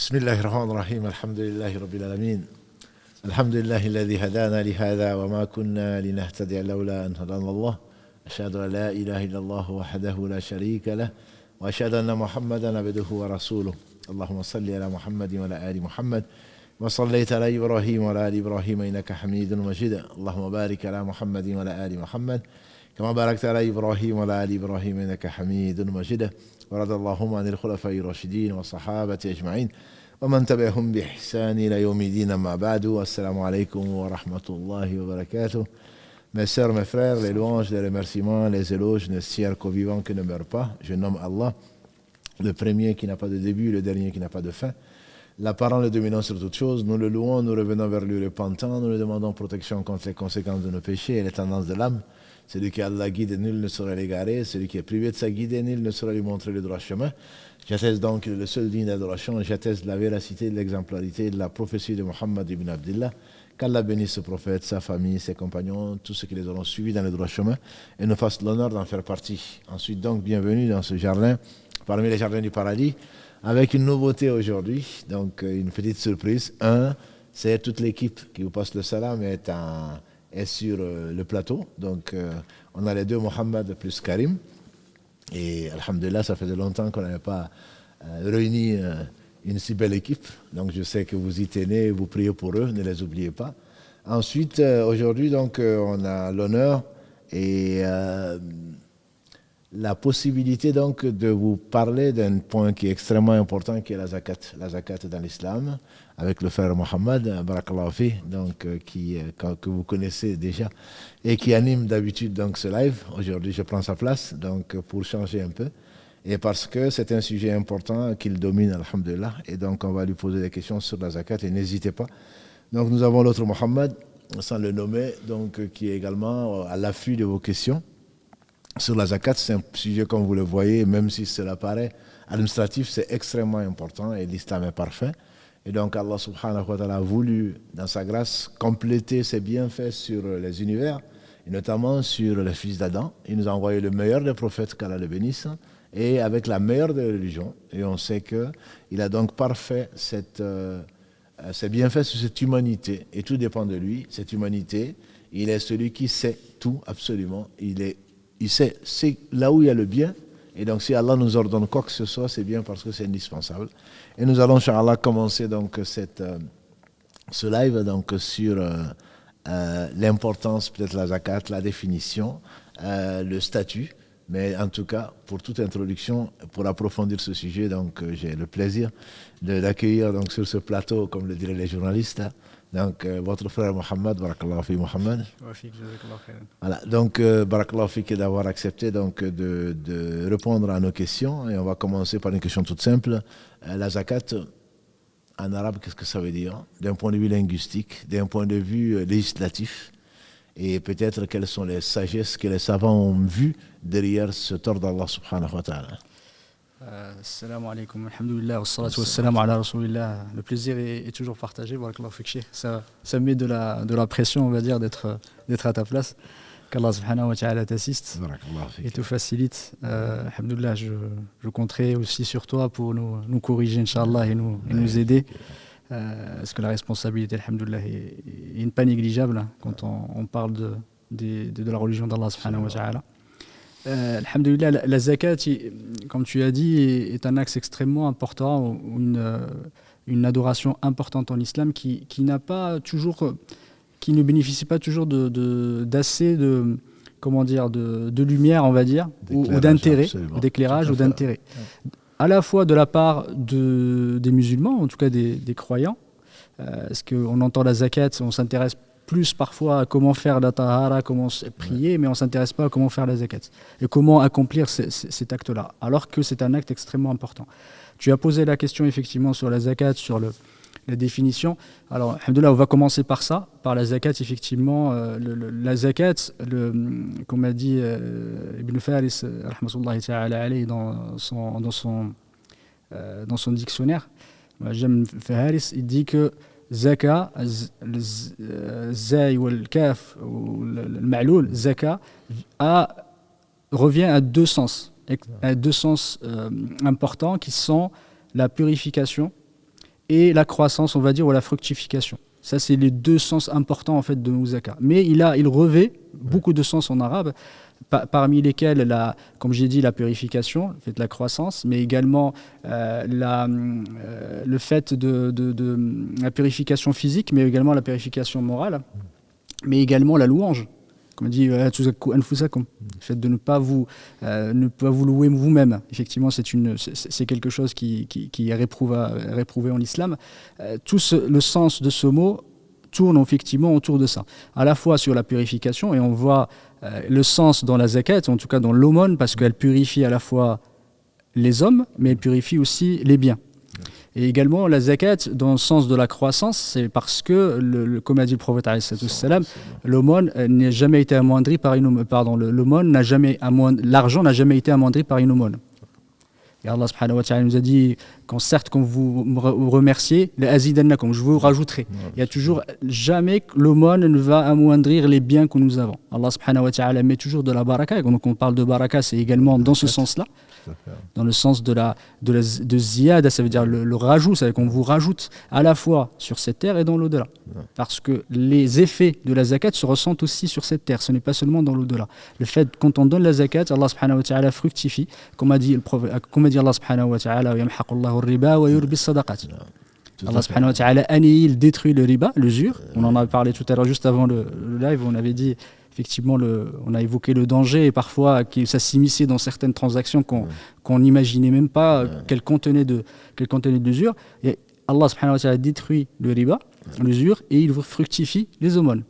بسم الله الرحمن الرحيم الحمد لله رب العالمين الحمد لله الذي هدانا لهذا وما كنا لنهتدي لولا أن هدانا الله أشهد أن لا إله إلا الله وحده لا شريك له وأشهد أن محمدا عبده ورسوله اللهم صل على محمد وعلى آل محمد وصليت على إبراهيم وعلى آل إبراهيم إنك حميد مجيد اللهم بارك على محمد وعلى آل محمد كما باركت على إبراهيم وعلى آل إبراهيم إنك حميد مجيد ورضي اللهم عن الخلفاء الراشدين والصحابة أجمعين ومن تبعهم بإحسان إلى يوم الدين أما بعد السلام عليكم ورحمة الله وبركاته. Mes sœurs, mes frères, les louanges, les remerciements, les éloges ne tiennent qu'au vivant qui ne meurt pas. Je nomme Allah, le premier qui n'a pas de début, le dernier qui n'a pas de fin. L'apparent, le dominant sur toutes choses. Nous le louons, nous revenons vers lui repentant, nous lui demandons protection contre les conséquences de nos péchés et les tendances de l'âme. Celui qui Allah guide, nul ne saurait l'égarer. Celui qui est privé de sa guide, nul ne saurait lui montrer le droit chemin. J'atteste donc le seul digne d'adoration. J'atteste de la véracité, de l'exemplarité, de la prophétie de Muhammad ibn Abdillah. Qu'Allah bénisse ce prophète, sa famille, ses compagnons, tous ceux qui les auront suivis dans le droit chemin et nous fasse l'honneur d'en faire partie. Ensuite donc, bienvenue dans ce jardin, parmi les jardins du paradis, avec une nouveauté aujourd'hui, donc une petite surprise. C'est toute l'équipe qui vous passe le salam est sur le plateau. Donc on a les deux Mohamed plus Karim. Et alhamdulillah, ça faisait longtemps qu'on n'avait pas réuni une si belle équipe. Donc je sais que vous y tenez, vous priez pour eux, ne les oubliez pas. Ensuite, aujourd'hui, donc, on a l'honneur et la possibilité donc, de vous parler d'un point qui est extrêmement important, qui est la zakat. La zakat dans l'islam, avec le frère Mohamed, barakallahu fi, donc, que vous connaissez déjà, et qui anime d'habitude donc, ce live. Aujourd'hui, je prends sa place donc, pour changer un peu. Et parce que c'est un sujet important qu'il domine, alhamdulillah, et donc on va lui poser des questions sur la zakat, et n'hésitez pas. Donc nous avons l'autre Mohamed, sans le nommer, donc, qui est également à l'affût de vos questions. Sur la zakat, c'est un sujet, comme vous le voyez, même si cela paraît administratif, c'est extrêmement important, et l'islam est parfait. Et donc Allah subhanahu wa ta'ala a voulu, dans sa grâce, compléter ses bienfaits sur les univers, et notamment sur les fils d'Adam. Il nous a envoyé le meilleur des prophètes, qu'Allah le bénisse, et avec la meilleure des religions. Et on sait qu'il a donc parfait ses bienfaits sur cette humanité. Et tout dépend de lui. Cette humanité, il est celui qui sait tout, absolument. Il sait c'est là où il y a le bien. Et donc si Allah nous ordonne quoi que ce soit, c'est bien parce que c'est indispensable. Et nous allons, Inch'Allah, commencer donc ce live donc, sur l'importance, peut-être la zakat, la définition, le statut. Mais en tout cas, pour toute introduction, pour approfondir ce sujet, donc j'ai le plaisir d'accueillir donc sur ce plateau, comme le diraient les journalistes, donc votre frère Mohamed, barakallahu fi Mohamed. Voilà, donc barakallahu fi d'avoir accepté donc de répondre à nos questions, et on va commencer par une question toute simple. La zakat en arabe, qu'est-ce que ça veut dire d'un point de vue linguistique, d'un point de vue législatif? Et peut-être quelles sont les sagesses que les savants ont vues derrière cet ordre d'Allah subhanahu wa ta'ala. Assalamu alaikum, alhamdulillah, wa salatu wa salam ala rasulillah. Le plaisir est toujours partagé, ça met de la pression, on va dire, d'être à ta place. Qu'Allah subhanahu wa ta'ala t'assiste et te facilite. Alhamdulillah, je compterai aussi sur toi pour nous corriger, Inch'Allah, et nous aider. Parce que la responsabilité, alhamdoulilah, est pas négligeable quand on parle de la religion d'Allah subhanahu wa ta'ala. Alhamdoulilah, la zakat, comme tu as dit, est un axe extrêmement important, une adoration importante en islam qui n'a pas toujours, qui ne bénéficie pas toujours d'assez de lumière, on va dire, ou d'intérêt, d'éclairage ou d'intérêt. À la fois de la part des musulmans, en tout cas des croyants, parce qu'on entend la zakat, on s'intéresse plus parfois à comment faire la tahara, comment prier, mais on ne s'intéresse pas à comment faire la zakat et comment accomplir cet acte-là, alors que c'est un acte extrêmement important. Tu as posé la question effectivement sur la zakat, sur la définition. Alors, alhamdoulilah, on va commencer par ça, par la zakat, effectivement. La zakat, comme a dit Ibn Faris, rahmatullahi ta'ala alayhi, dans son dictionnaire, J'aime Faris, il dit que Zaka, le Zay ou le Kaf ou le Ma'loul, Zaka, revient à deux sens importants qui sont la purification et la croissance, on va dire, ou la fructification. Ça, c'est les deux sens importants en fait de nos zakats. Mais il revêt beaucoup de sens en arabe, parmi lesquels, comme j'ai dit, la purification, le fait de la croissance, mais également le fait de la purification physique, mais également la purification morale, mais également la louange. Comme dit, le fait de ne pas vous louer vous-même. Effectivement, c'est quelque chose qui est réprouvé en islam. Le sens de ce mot tourne effectivement autour de ça. À la fois sur la purification, et on voit le sens dans la zakat, en tout cas dans l'aumône, parce qu'elle purifie à la fois les hommes, mais elle purifie aussi les biens. Et également la zakat dans le sens de la croissance, c'est parce que, comme a dit le prophète l'aumône n'a jamais été amoindri par l'argent n'a jamais été amoindri par une aumône. Et Allah subhanahu wa ta'ala nous a dit quand vous me remerciez, je vous rajouterai. Il y a toujours jamais que l'aumône ne va amoindrir les biens que nous avons. Allah subhanahu wa ta'ala met toujours de la baraka. Et donc on parle de baraka, c'est également dans ce sens-là. Dans le sens de ziyada, ça veut dire le rajout, c'est-à-dire qu'on vous rajoute à la fois sur cette terre et dans l'au-delà. Parce que les effets de la zakat se ressentent aussi sur cette terre, ce n'est pas seulement dans l'au-delà. Le fait, quand on donne la zakat, Allah subhanahu wa ta'ala fructifie, comme a dit Allah subhanahu wa ta'ala, yamhaqullahu riba wa yurbi sadaqat. Allah subhanahu wa ta'ala annihile, détruit le riba, l'usure. On en a parlé tout à l'heure, juste avant le live, on avait dit. Effectivement, on a évoqué le danger et parfois que ça s'immisçait dans certaines transactions qu'on n'imaginait même pas qu'elles contenaient d'usure. Et Allah subhanahu wa ta'ala détruit le riba, l'usure, et il fructifie les aumônes.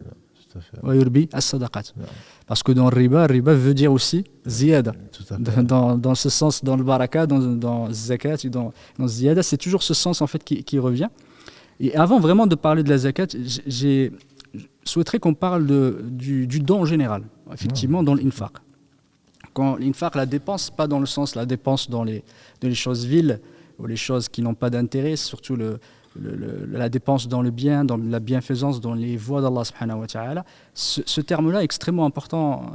Parce que dans le riba veut dire aussi ziyada. Dans ce sens, dans le baraka, dans le zakat, dans le ziyada, c'est toujours ce sens en fait qui revient. Et avant vraiment de parler de la zakat, je souhaiterais qu'on parle du don en général, effectivement, dans l'infaq. Quand l'infaq, la dépense, pas dans le sens la dépense dans les choses viles ou les choses qui n'ont pas d'intérêt, surtout la dépense dans le bien, dans la bienfaisance, dans les voies d'Allah subhanahu wa ta'ala. Ce terme-là est extrêmement important,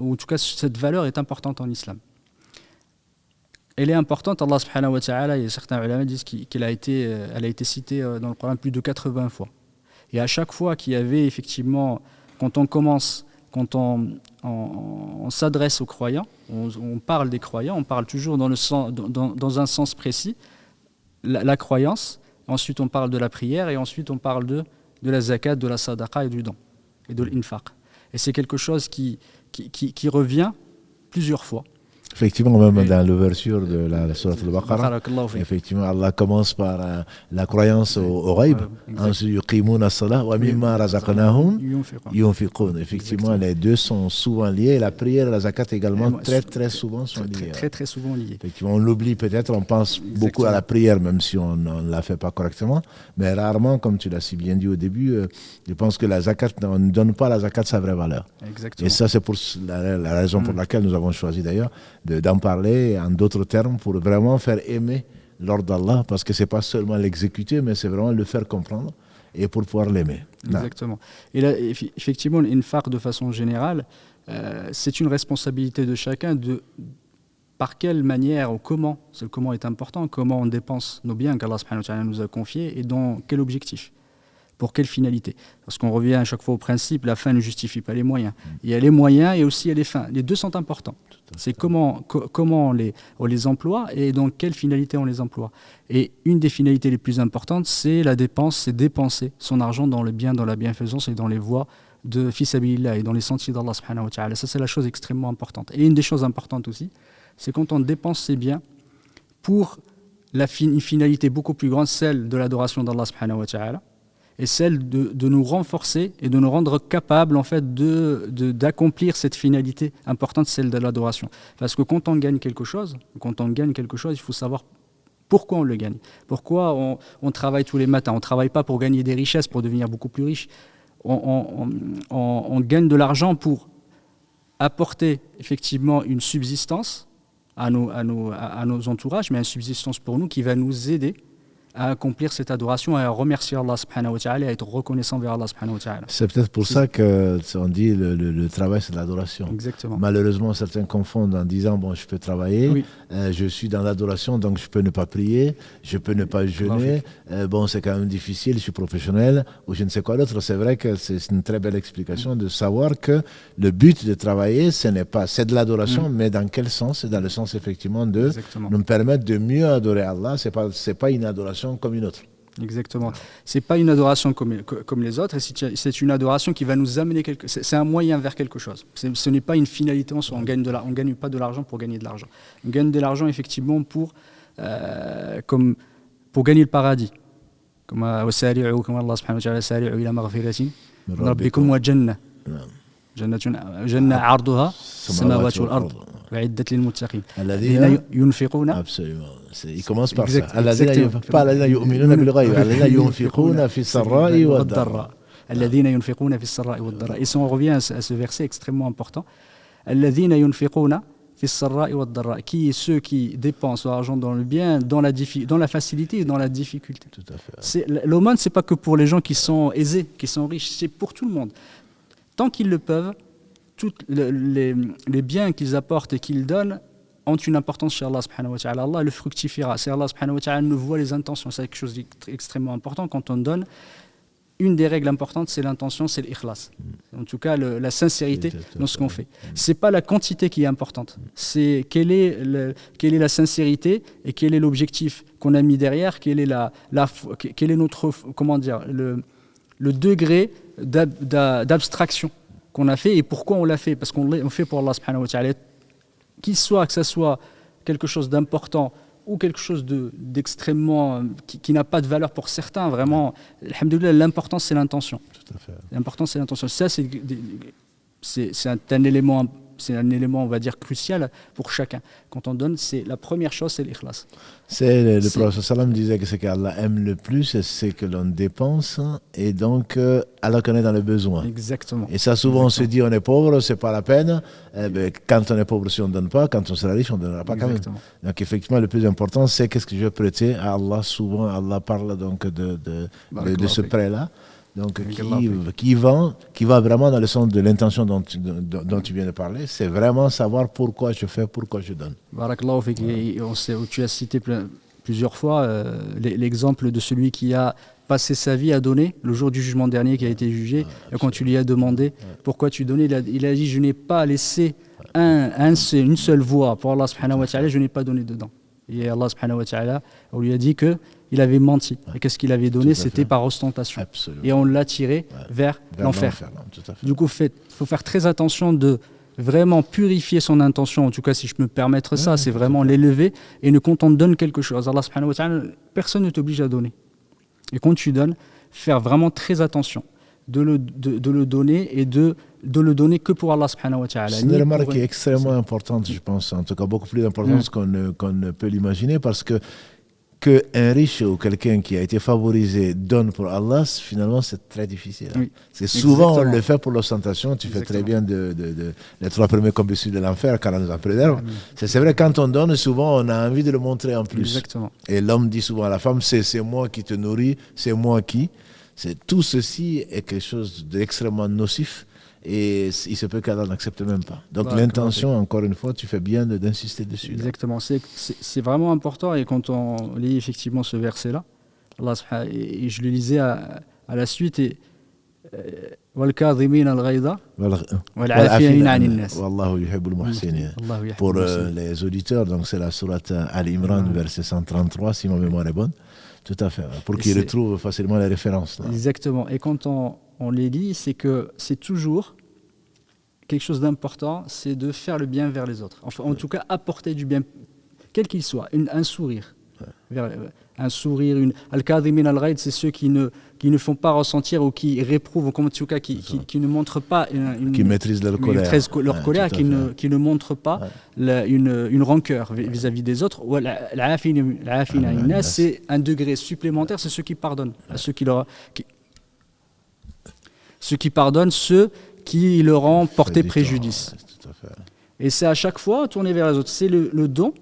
ou en tout cas cette valeur est importante en islam. Elle est importante, Allah subhanahu wa ta'ala, et certains ulama disent qu'elle a été citée dans le Coran plus de 80 fois. Et à chaque fois qu'il y avait effectivement, quand on s'adresse aux croyants, on parle des croyants, on parle toujours dans un sens précis, la croyance, ensuite on parle de la prière, et ensuite on parle de la zakat, de la sadaqa et du don, et de l'infaq. Et c'est quelque chose qui revient plusieurs fois. Effectivement, même dans l'ouverture de la sourate al-Baqarah, effectivement, Allah commence par la croyance au ghaib. Ensuite, yuqimuna as-salah wa mimma razaqnahum yunfiqun. Effectivement, les deux sont souvent liés. La prière et la zakat également très très souvent sont liés. Très souvent liés. Effectivement, on l'oublie peut-être, on pense beaucoup à la prière, même si on ne la fait pas correctement. Mais rarement, comme tu l'as si bien dit au début, je pense que la zakat, on ne donne pas la zakat sa vraie valeur. Exactement. Et ça, c'est pour la raison pour laquelle nous avons choisi d'ailleurs d'en parler en d'autres termes pour vraiment faire aimer l'ordre d'Allah, parce que ce n'est pas seulement l'exécuter, mais c'est vraiment le faire comprendre et pour pouvoir l'aimer. Exactement. Et là, effectivement, l'infaq de façon générale, c'est une responsabilité de chacun par quelle manière ou comment, le comment est important, comment on dépense nos biens qu'Allah subhanahu wa ta'ala nous a confiés et dans quel objectif. Pour quelle finalité? Parce qu'on revient à chaque fois au principe, la fin ne justifie pas les moyens. Il y a les moyens et aussi il y a les fins. Les deux sont importants. C'est comment on les emploie et dans quelle finalité on les emploie. Et une des finalités les plus importantes, c'est la dépense, c'est dépenser son argent dans le bien, dans la bienfaisance et dans les voies de fi sabilillah et dans les sentiers d'Allah subhanahu wa ta'ala. Ça, c'est la chose extrêmement importante. Et une des choses importantes aussi, c'est quand on dépense ses biens pour une finalité beaucoup plus grande, celle de l'adoration d'Allah subhanahu wa ta'ala, et celle de nous renforcer et de nous rendre capables en fait d'accomplir cette finalité importante, celle de l'adoration. Parce que quand on gagne quelque chose, il faut savoir pourquoi on le gagne. Pourquoi on travaille tous les matins. On ne travaille pas pour gagner des richesses, pour devenir beaucoup plus riche. On gagne de l'argent pour apporter effectivement une subsistance à nos entourages, mais une subsistance pour nous qui va nous aider à accomplir cette adoration, à remercier Allah subhanahu wa ta'ala, à être reconnaissant vers Allah subhanahu wa ta'ala. C'est peut-être pour ça qu'on dit le travail, c'est de l'adoration. Exactement. Malheureusement, certains confondent en disant, bon, je peux travailler, Oui. Je suis dans l'adoration, donc je peux ne pas prier, je peux ne pas jeûner, bon, c'est quand même difficile, je suis professionnel, ou je ne sais quoi d'autre. C'est vrai que c'est une très belle explication de savoir que le but de travailler, c'est de l'adoration, mais dans quel sens? C'est dans le sens, effectivement, de Exactement. nous permettre de mieux adorer Allah. C'est pas une adoration comme une autre. Exactement. C'est pas une adoration comme les autres, et c'est une adoration qui va nous amener c'est un moyen vers quelque chose. Ce n'est pas une finalité en soi. On gagne pas de l'argent pour gagner de l'argent. On gagne de l'argent effectivement pour gagner le paradis. Comme Allah subhanahu wa ta'ala sari'u ila maghfiratin min rabbikum wa jannah. جنة عرضها السماوات والأرض وعدت للمتقين الذين ينفقون. Absolument. Il commence par ça. Pas الذين يؤمنون بالغيب, الذين ينفقون في السراء والضراء. الذين ينفقون في السراء والضراء. Et si on revient à ce verset extrêmement important, الذين ينفقون في السراء والضراء, qui est ceux qui dépensent leur argent dans le bien, dans la facilité et dans la difficulté. Tout à fait. L'aumône, c'est pas que pour les gens qui sont aisés, qui sont riches, c'est pour tout le monde. Tant qu'ils le peuvent, tous les biens qu'ils apportent et qu'ils donnent ont une importance chez Allah subhanahu wa ta'ala. Allah le fructifiera. C'est Allah subhanahu wa ta'ala nous voit les intentions. C'est quelque chose d'extrêmement important. Quand on donne, une des règles importantes, c'est l'intention, c'est l'ikhlas. En tout cas, la sincérité dans ce qu'on fait. C'est pas la quantité qui est importante. C'est quelle est la sincérité et quel est l'objectif qu'on a mis derrière, quel est notre, comment dire, le degré d'abstraction qu'on a fait et pourquoi on l'a fait, parce qu'on fait pour Allah subhanahu wa ta'ala, que ça soit quelque chose d'important ou quelque chose d'extrêmement qui n'a pas de valeur pour certains, vraiment, alhamdoulilah, l'important c'est l'intention. Tout à fait. L'important c'est l'intention. Ça c'est un élément, on va dire, crucial pour chacun. Quand on donne, la première chose, c'est l'ikhlas. Le prophète sallam disait que ce qu'Allah aime le plus, c'est que l'on dépense, et donc Allah connaît dans le besoin. Exactement. Et ça, souvent, on se dit, on est pauvre, c'est pas la peine. Quand on est pauvre, si on ne donne pas, quand on sera riche, on ne donnera pas quand même. Donc, effectivement, le plus important, c'est qu'est-ce que je veux prêter à Allah. Souvent, Allah parle donc de ce prêt-là. Donc, qui va vraiment dans le sens de l'intention dont tu viens de parler, c'est vraiment savoir pourquoi je fais, pourquoi je donne. Barakallahu fik. Tu as cité plusieurs fois l'exemple de celui qui a passé sa vie à donner le jour du jugement dernier, qui a été jugé, et quand tu lui as demandé pourquoi tu donnais, il a dit, je n'ai pas laissé une seule voie pour Allah subhanahu wa ta'ala, je n'ai pas donné dedans. Et Allah subhanahu wa ta'ala, on lui a dit qu'il avait menti. Et qu'est-ce qu'il avait donné? C'était par ostentation. Absolument. Et on l'a tiré vers l'enfer. Du coup, il faut faire très attention de vraiment purifier son intention. En tout cas, si je peux me permettre ça, c'est vraiment l'élever. Et quand on donne quelque chose, Allah subhanahu wa ta'ala, personne ne t'oblige à donner. Et quand tu donnes, faire vraiment très attention de le donner et de le donner que pour Allah subhanahu wa ta'ala. C'est une remarque qui est extrêmement importante, je pense, en tout cas beaucoup plus importante qu'on ne peut l'imaginer, parce qu'un riche ou quelqu'un qui a été favorisé donne pour Allah, finalement c'est très difficile. Oui. C'est souvent on le fait pour l'ostentation. Tu fais très bien les 3 premiers combustibles de l'enfer, car on nous en préserve. C'est vrai, quand on donne, souvent on a envie de le montrer en plus. Exactement. Et l'homme dit souvent à la femme, c'est moi qui te nourris, c'est moi qui. Tout ceci est quelque chose d'extrêmement nocif. Et il se peut qu'Allah n'accepte même pas. Donc l'intention, encore une fois, tu fais bien d'insister dessus. Exactement, c'est vraiment important. Et quand on lit effectivement ce verset-là, et je le lisais à la suite, et pour les auditeurs, donc c'est la sourate Al-Imran, verset 133, si ma mémoire est bonne. Tout à fait, pour qu'ils retrouvent facilement les références. Là. Exactement. Et quand on les lit, c'est que c'est toujours quelque chose d'important, c'est de faire le bien vers les autres. Enfin, en tout cas, apporter du bien, quel qu'il soit, un sourire. Un sourire, Al-Kadhimin al-Ghayd, c'est ceux qui ne font pas ressentir ou qui réprouvent, en tout cas, qui ne montrent pas qui maîtrisent leur colère, qui ne montrent pas une rancœur vis-à-vis des autres. C'est un degré supplémentaire, c'est ceux qui pardonnent, ceux qui pardonnent ceux qui leur ont porté préjudice. Et c'est à chaque fois tourné vers les autres. C'est le don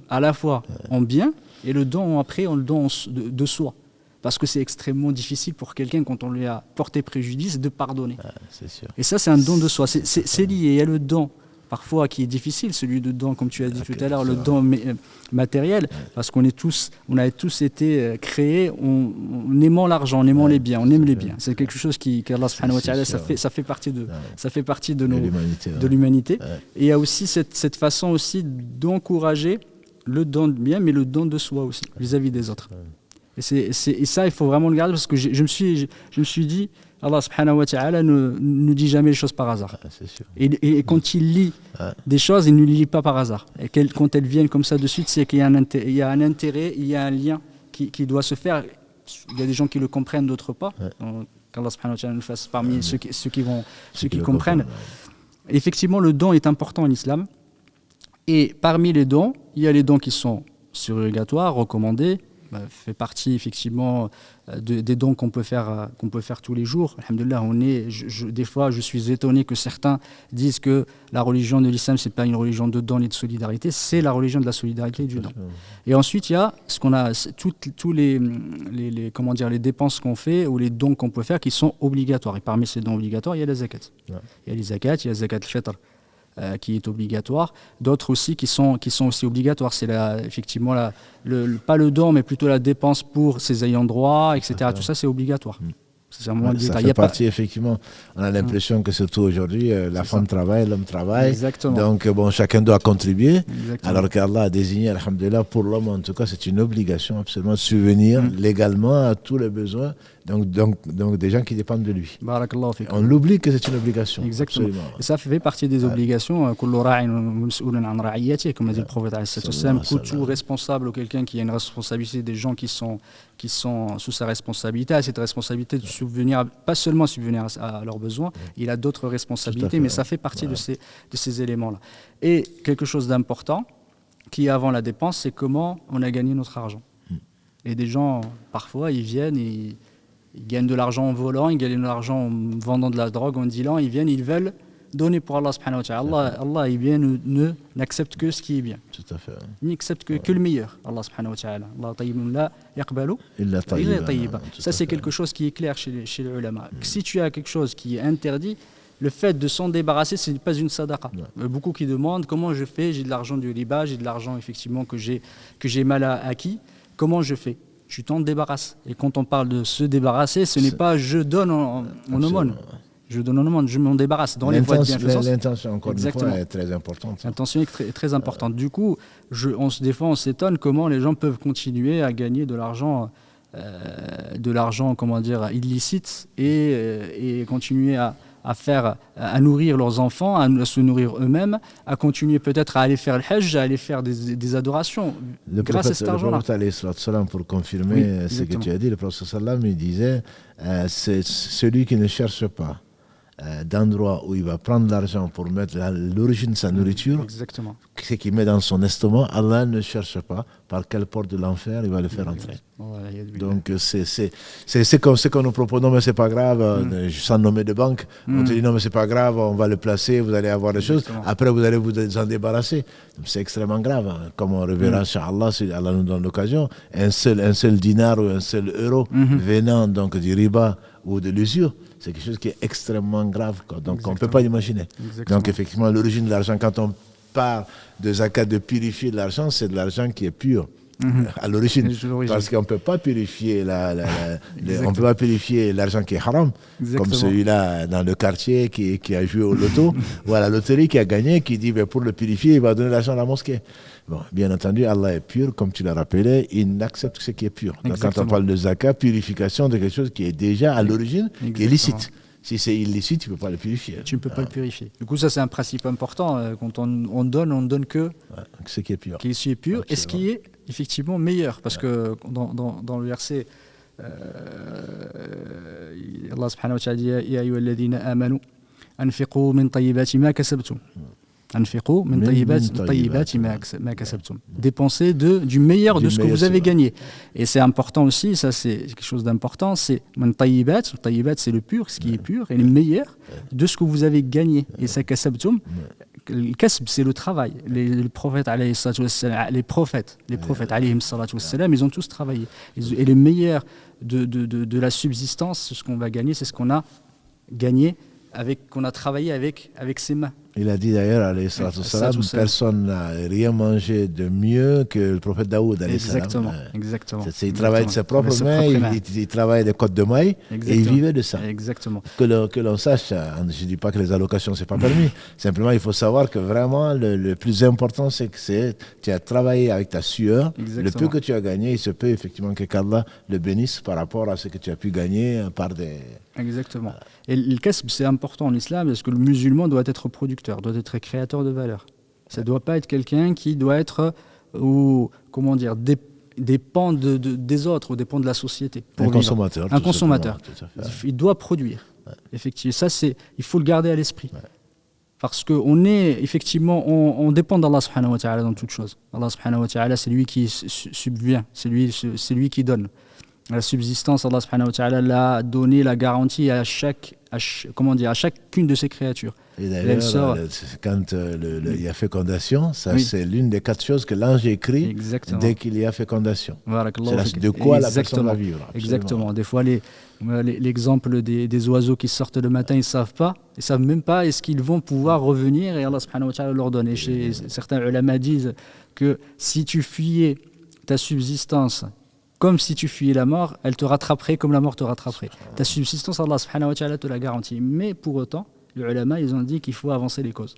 à la fois en bien et le don après, on le donne de soi. Parce que c'est extrêmement difficile pour quelqu'un, quand on lui a porté préjudice, de pardonner. C'est sûr. Et ça, c'est un don de soi. C'est lié. Il y a le don, parfois, qui est difficile, celui de don, comme tu as dit tout à l'heure, le don matériel, parce qu'on a tous été créés en aimant l'argent, en aimant les biens, on aime les biens. C'est quelque chose qu'Allah subhanahu wa ta'ala, ça fait partie de l'humanité. Et il y a aussi cette façon aussi d'encourager le don de bien, mais le don de soi aussi, vis-à-vis des autres. Et ça, il faut vraiment le garder, parce que je me suis dit, Allah subhanahu wa ta'ala ne dit jamais les choses par hasard. C'est sûr. Et quand il lit des choses, il ne les lit pas par hasard. Et quand elles viennent comme ça de suite, c'est qu'il y a un intérêt, il y a un lien qui doit se faire. Il y a des gens qui le comprennent, d'autres pas. Donc, qu'Allah subhanahu wa ta'ala nous fasse parmi ceux qui comprennent. Effectivement, le don est important en islam. Et parmi les dons, il y a les dons qui sont surrogatoires, recommandés, fait partie effectivement des dons qu'on peut faire tous les jours. Alhamdoulilah, des fois je suis étonné que certains disent que la religion de l'islam, c'est pas une religion de don et de solidarité, c'est la religion de la solidarité et du don. Et ensuite il y a tous les dépenses qu'on fait ou les dons qu'on peut faire qui sont obligatoires. Et parmi ces dons obligatoires, il y a la zakat. Il y a les zakats, il y a la zakat al-fitr, qui est obligatoire, d'autres aussi qui sont aussi obligatoires. C'est effectivement pas le don, mais plutôt la dépense pour ses ayants droit, etc. Tout ça, c'est obligatoire. C'est un moment ça fait partie, effectivement. On a l'impression que surtout aujourd'hui, la femme travaille, l'homme travaille. Exactement. Donc, chacun doit contribuer. Exactement. Alors qu'Allah a désigné, alhamdoulilah, pour l'homme, en tout cas, c'est une obligation absolument de subvenir légalement à tous les besoins. Donc, des gens qui dépendent de lui. Barakallahu fikum. On l'oublie que c'est une obligation. Exactement. Absolument. Et ça fait partie des obligations. Comme a dit le prophète, tout responsable ou quelqu'un qui a une responsabilité, des gens qui sont sous sa responsabilité, à cette responsabilité de subvenir, pas seulement subvenir à leurs besoins, il a d'autres responsabilités, mais ça fait partie de ces éléments-là. Et quelque chose d'important, qui est avant la dépense, c'est comment on a gagné notre argent. Et des gens, parfois, ils viennent et ils gagnent de l'argent en volant, ils gagnent de l'argent en vendant de la drogue, en dealant, ils veulent donner pour Allah subhanahu wa ta'ala. Allah n'accepte que ce qui est bien. Tout à fait. Il n'accepte que le meilleur, Allah subhanahu wa ta'ala. Allah tayyibun la yaqbalu illa tayyiba. Ça, c'est quelque chose qui est clair chez les ulama. Si tu as quelque chose qui est interdit, le fait de s'en débarrasser, ce n'est pas une sadaqa. Beaucoup qui demandent comment je fais, j'ai de l'argent du riba, j'ai de l'argent effectivement que j'ai mal acquis, comment je fais? Tu t'en débarrasses. Et quand on parle de se débarrasser, ce n'est pas je donne en aumône. Je donne en aumône, je m'en débarrasse. Dans les voies de bienfaisance. L'intention, encore une fois, est très importante. L'intention est très importante. Du coup, des fois, on s'étonne comment les gens peuvent continuer à gagner de l'argent, comment dire, illicite et continuer à nourrir leurs enfants, à se nourrir eux-mêmes, à continuer peut-être à aller faire le hajj, à aller faire des adorations grâce à cet argent-là. Le prophète, pour confirmer ce que tu as dit, le prophète il disait c'est celui qui ne cherche pas d'endroit où il va prendre l'argent pour mettre l'origine de sa nourriture, ce qu'il met dans son estomac, Allah ne cherche pas par quelle porte de l'enfer il va le faire entrer. Donc c'est comme ce qu'on nous propose. Non mais c'est pas grave, sans nommer de banque, on te dit non mais c'est pas grave, on va le placer, vous allez avoir des choses, après vous allez vous en débarrasser. C'est extrêmement grave, comme on reverra, Inch'Allah, si Allah nous donne l'occasion, un seul dinar ou un seul euro venant donc du riba ou de l'usure, c'est quelque chose qui est extrêmement grave, quoi. Donc on ne peut pas l'imaginer. Donc effectivement, l'origine de l'argent, quand on parle de zakat, de purifier de l'argent, c'est de l'argent qui est pur à l'origine. Parce qu'on ne peut pas purifier on peut pas purifier l'argent qui est haram, comme celui-là dans le quartier qui a joué au loto ou à la loterie, qui a gagné, qui dit pour le purifier, il va donner l'argent à la mosquée. Bon, bien entendu, Allah est pur, comme tu l'as rappelé, il n'accepte que ce qui est pur. Donc quand on parle de zakat, purification de quelque chose qui est déjà à l'origine, qui est licite. Si c'est illicite, tu ne peux pas le purifier. Tu ne peux pas le purifier. Du coup, ça c'est un principe important. Quand on donne que ce qui est pur. Qui est pur et ce qui est effectivement meilleur. Parce que dans le verset, Allah subhanahu wa ta'ala dit Ya ayyuhalladhina amanu anfiqu min tayyibati ma kasabtum. أنفقوا من طيبات ما كسبتم. Dépensez du meilleur de ce que vous avez gagné. Et c'est important aussi, ça c'est quelque chose d'important, c'est من طيبات, c'est le pur, ce qui est pur, et le meilleur de ce que vous avez gagné. Et ça kasabtum, le kasb c'est le travail. Les prophètes alayhi salatu wassalam, les prophètes alayhi salatu wassalam, ils ont tous travaillé. Et le meilleur de la subsistance, ce qu'on va gagner, c'est ce qu'on a gagné qu'on a travaillé avec ses mains. Il a dit d'ailleurs, alayhi salatu wassalam, personne n'a rien mangé de mieux que le prophète Daoud, alayhi salam. Exactement. Il travaille de ses propres mains, il travaille des côtes de maille, et il vivait de ça. Exactement. Que l'on sache, je ne dis pas que les allocations, c'est pas permis. Simplement, il faut savoir que vraiment, le plus important, c'est que tu as travaillé avec ta sueur. Le peu que tu as gagné, il se peut effectivement que qu'Allah le bénisse par rapport à ce que tu as pu gagner par des... Exactement. Et le kasb, c'est important en islam parce que le musulman doit être producteur, doit être créateur de valeur. Ça ne doit pas être quelqu'un qui doit être, dépend des autres ou dépend de la société. Un consommateur. Un consommateur. Il doit produire. Ouais. Effectivement, ça, il faut le garder à l'esprit. Ouais. Parce qu'on est, effectivement, on dépend d'Allah subhanahu wa ta'ala dans toute chose. Allah subhanahu wa ta'ala, c'est lui qui subvient, c'est lui qui donne. La subsistance, Allah subhanahu wa ta'ala l'a donné la garantie à chacune de ses créatures. Et d'ailleurs, quand il y a fécondation, c'est l'une des 4 choses que l'ange écrit dès qu'il y a fécondation. C'est de quoi la personne va vivre. Absolument. Exactement. Des fois, l'exemple des oiseaux qui sortent le matin, ils ne savent même pas est-ce qu'ils vont pouvoir revenir, et Allah subhanahu wa ta'ala leur donne. Et certains ulama disent que si tu fuyais ta subsistance comme si tu fuyais la mort, elle te rattraperait comme la mort te rattraperait. Ta subsistance, Allah subhanahu wa ta'ala te la garantit. Mais pour autant, les ulama, ils ont dit qu'il faut avancer les causes.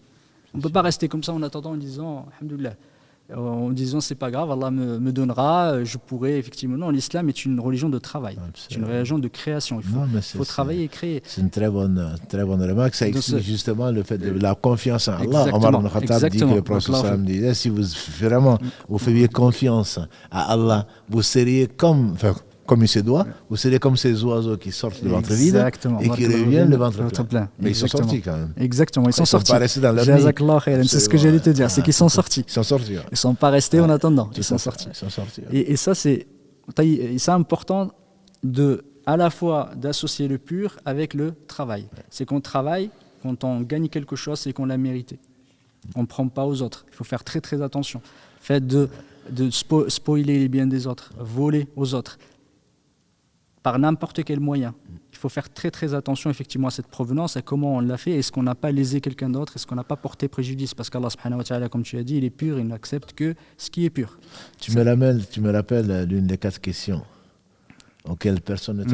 On ne peut pas rester comme ça en attendant en disant, alhamdoulilah, c'est pas grave, Allah me donnera, je pourrai effectivement. Non, l'islam est une religion de travail, c'est une religion de création. Il faut travailler et créer. C'est une très bonne remarque. Ça explique justement le fait de la confiance en Allah. Omar ibn Khattab dit que le prophète sallam disait, si vous vraiment vous faisiez confiance à Allah, vous seriez comme il se doit, vous serez comme ces oiseaux qui sortent de ventre vide et qui reviennent le ventre plein. Mais ils sont sortis quand même. Exactement, ils sont sortis. Ils ne sont pas restés dans leur nid. C'est ce que j'allais te dire, c'est qu'ils sont sortis. Ils sont sortis. Ils ne sont pas restés en attendant, ils sont sortis. Et ça, c'est important à la fois d'associer le pur avec le travail. C'est qu'on travaille, quand on gagne quelque chose, c'est qu'on l'a mérité. On ne prend pas aux autres. Il faut faire très très attention. Faites de spoiler les biens des autres, voler aux autres. Par n'importe quel moyen. Il faut faire très très attention effectivement à cette provenance, à comment on l'a fait, est-ce qu'on n'a pas lésé quelqu'un d'autre, est-ce qu'on n'a pas porté préjudice, parce qu'Allah subhanahu wa ta'ala, comme tu as dit, il est pur, il n'accepte que ce qui est pur. Tu me rappelles l'une des 4 questions auxquelles personne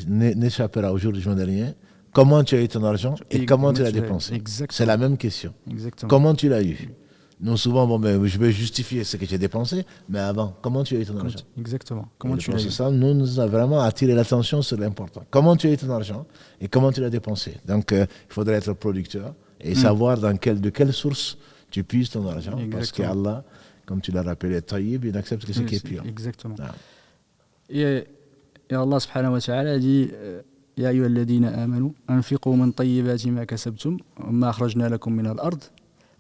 n'échappera au jour du jugement dernier. Comment tu as eu ton argent et comment tu l'as dépensé? C'est la même question. Exactement. Comment tu l'as eu? Non, souvent, je vais justifier ce que j'ai dépensé, mais avant, comment tu as eu ton argent? Exactement. Comment tu l'as eu? Ça nous a vraiment attiré l'attention sur l'important. Comment tu as eu ton argent et comment tu l'as dépensé? Donc, il faudrait être producteur et savoir de quelle source tu puisses ton argent. Exactement. Parce qu'Allah, comme tu l'as rappelé, taïb, il n'accepte que ce qui est pur. Exactement. Et Allah subhanahu wa ta'ala dit Ya ayyuha alladhina amanu, anfiqu min tayyibati ma kasabtum, ma akhrajna lakum min al-ard.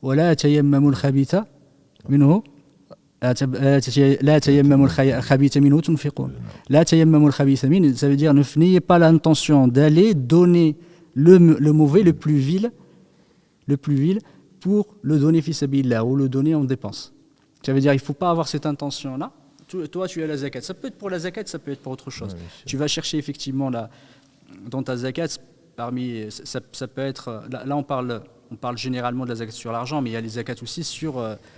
ولا تيمموا الخبيث منه تنفقون لا تيمموا الخبيث منه, ça veut dire n'ayez pas l'intention d'aller donner le mauvais, le plus vil pour le donner fi sabilillah ou le donner en dépense. Ça veut dire il ne faut pas avoir cette intention là. Toi tu as la zakat, ça peut être pour la zakat, ça peut être pour autre chose. Tu vas chercher effectivement dans ta zakat, ça peut être là on parle généralement de la zakat sur l'argent, mais il y a les zakats aussi sur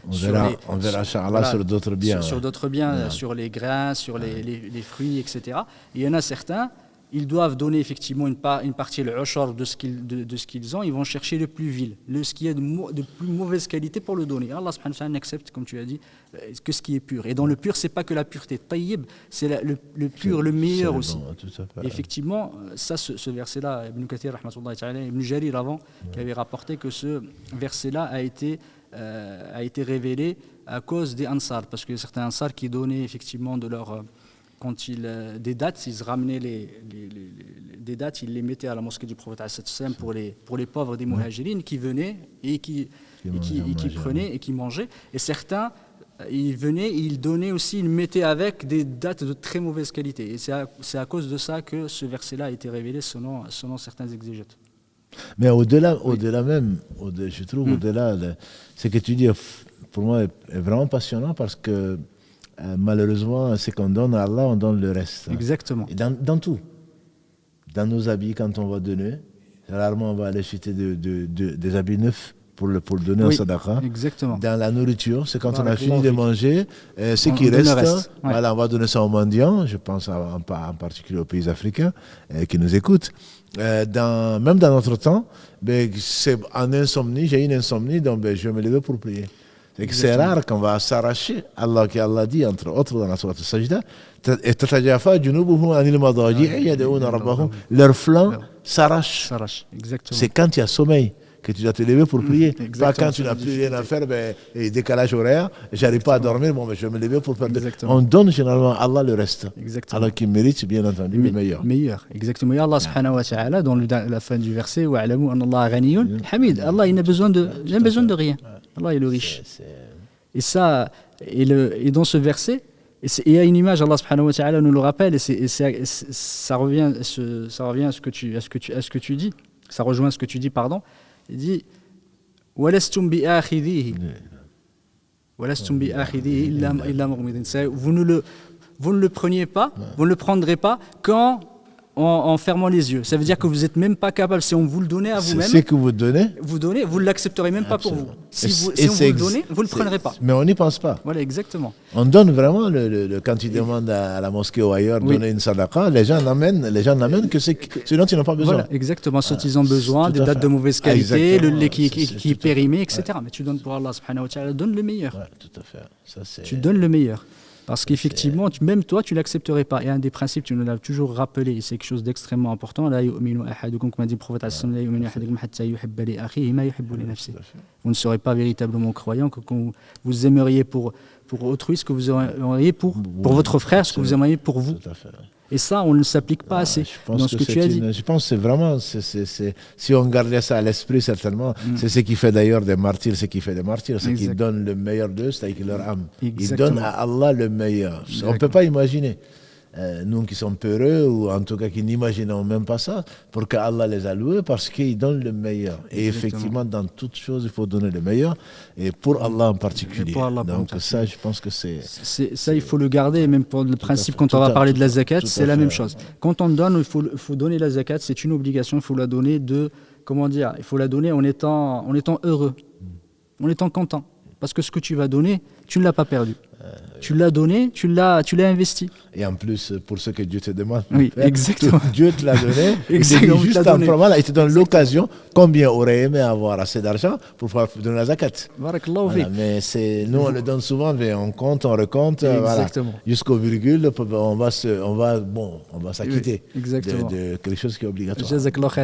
d'autres biens. Sur d'autres biens, sur les grains, sur les fruits, etc. Et il y en a certains, ils doivent donner effectivement une partie, le ushar de ce qu'ils ont, ils vont chercher le plus vil, ce qui est de plus mauvaise qualité pour le donner. Allah subhanahu wa ta'ala n'accepte, comme tu as dit, que ce qui est pur. Et dans le pur, c'est pas que la pureté. Tayyib, c'est le pur, le meilleur aussi. Et effectivement, ce verset-là, Ibn Kathir, rahmatullahi ta'ala, Ibn Jarir avant, qui avait rapporté que ce verset-là a été révélé à cause des Ansar, parce que certains Ansar qui donnaient effectivement de leur... des dates, ils ramenaient des dates, ils les mettaient à la mosquée du prophète pour les pauvres des muhajirines qui venaient et qui et qui prenaient et qui mangeaient. Et certains, ils venaient, ils donnaient aussi, ils mettaient avec des dattes de très mauvaise qualité. Et c'est à cause de ça que ce verset-là a été révélé selon certains exégètes. Mais au-delà même, je trouve au-delà, ce que tu dis, pour moi, est vraiment passionnant parce que malheureusement, ce qu'on donne à Allah, on donne le reste. Exactement. Et dans tout. Dans nos habits, quand on va donner, rarement on va aller acheter des habits neufs pour le donner en sadaqa. Exactement. Dans la nourriture, c'est quand on a fini de manger, ce qui reste, ouais. Voilà, on va donner ça aux mendiants, je pense en particulier aux pays africains qui nous écoutent. Même dans notre temps, c'est en insomnie, j'ai une insomnie, donc je vais me lever pour prier. C'est rare qu'on va s'arracher. Allah dit, entre autres, dans la sourate Sajda, leur flanc s'arrache. Exactement. C'est quand il y a sommeil que tu dois te lever pour prier. Pas quand tu n'as plus rien à faire, et décalage horaire, j'arrive pas à dormir, je vais me lever pour faire. On donne généralement à Allah le reste. Exactement. Alors qu'il mérite, bien entendu, le meilleur. Exactement. Et Allah subhanahu wa ta'ala, dans la fin du verset, wa'alamu anna Allah ghaniyun hamid. Allah, il n'a besoin de rien. Allah est le riche. Et ça, et dans ce verset, il y a une image, Allah subhanahu wa ta'ala nous le rappelle, et ça revient à ce que tu dis, ça rejoint ce que tu dis, pardon. Il dit وَلَسْتُمْ بِآخِذِيهِ وَلَسْتُمْ بِآخِذِيهِ إِلَّا مُغْمِضٍ. Vous ne le preniez pas, vous ne le prendrez pas quand en fermant les yeux. Ça veut dire que vous n'êtes même pas capable, si on vous le donnait à vous-même, c'est que vous donnez, vous ne l'accepterez même pas pour vous. Si on vous le donnait, vous ne le prendrez pas. Mais on n'y pense pas. Voilà, exactement. On donne vraiment, quand tu demandes à la mosquée ou ailleurs donner une sadaqa, les gens n'amènent que ce dont ils n'ont pas besoin. Voilà, exactement, ce dont ils ont besoin, des dates de mauvaise qualité, le lait qui est périmé, etc. Mais tu donnes pour Allah subhanahu wa ta'ala, donne le meilleur. Ouais, tout à fait. Tu donnes le meilleur. Parce qu'effectivement, même toi, tu ne l'accepterais pas. Et un des principes, tu nous l'as toujours rappelé, c'est quelque chose d'extrêmement important. Là, comme a dit le prophète, vous ne serez pas véritablement croyant que quand vous aimeriez pour autrui ce que vous aimeriez pour votre frère, ce que vous aimeriez pour vous. Tout à fait. Et ça, on ne s'applique pas assez dans ce que tu as dit. Je pense que c'est vraiment, si on gardait ça à l'esprit, certainement, c'est ce qui fait d'ailleurs des martyrs, ce qui donnent le meilleur d'eux, c'est-à-dire leur âme. Ils donnent à Allah le meilleur. On ne peut pas imaginer. Nous qui sommes peureux, ou en tout cas qui n'imaginons même pas ça, pour qu'Allah les a loués, parce qu'ils donnent le meilleur. Et effectivement, dans toutes choses, il faut donner le meilleur, et pour Allah en particulier. Donc ça, je pense que c'est... Ça, il faut le garder, même pour le principe, quand on va parler de la zakat, c'est la même chose. Quand on donne, il faut donner la zakat, c'est une obligation, il faut la donner il faut la donner en étant heureux, en étant content. Parce que ce que tu vas donner, tu ne l'as pas perdu. Tu l'as donné, tu l'as investi. Et en plus, pour ce que Dieu te demande, oui, exactement. Dieu te l'a donné. Exactement. Il te donne l'occasion. Combien aurait aimé avoir assez d'argent pour pouvoir donner la zakat? Voilà, mais nous, on le donne souvent, mais on compte, on recompte, jusqu'au virgule, on va s'acquitter de quelque chose qui est obligatoire.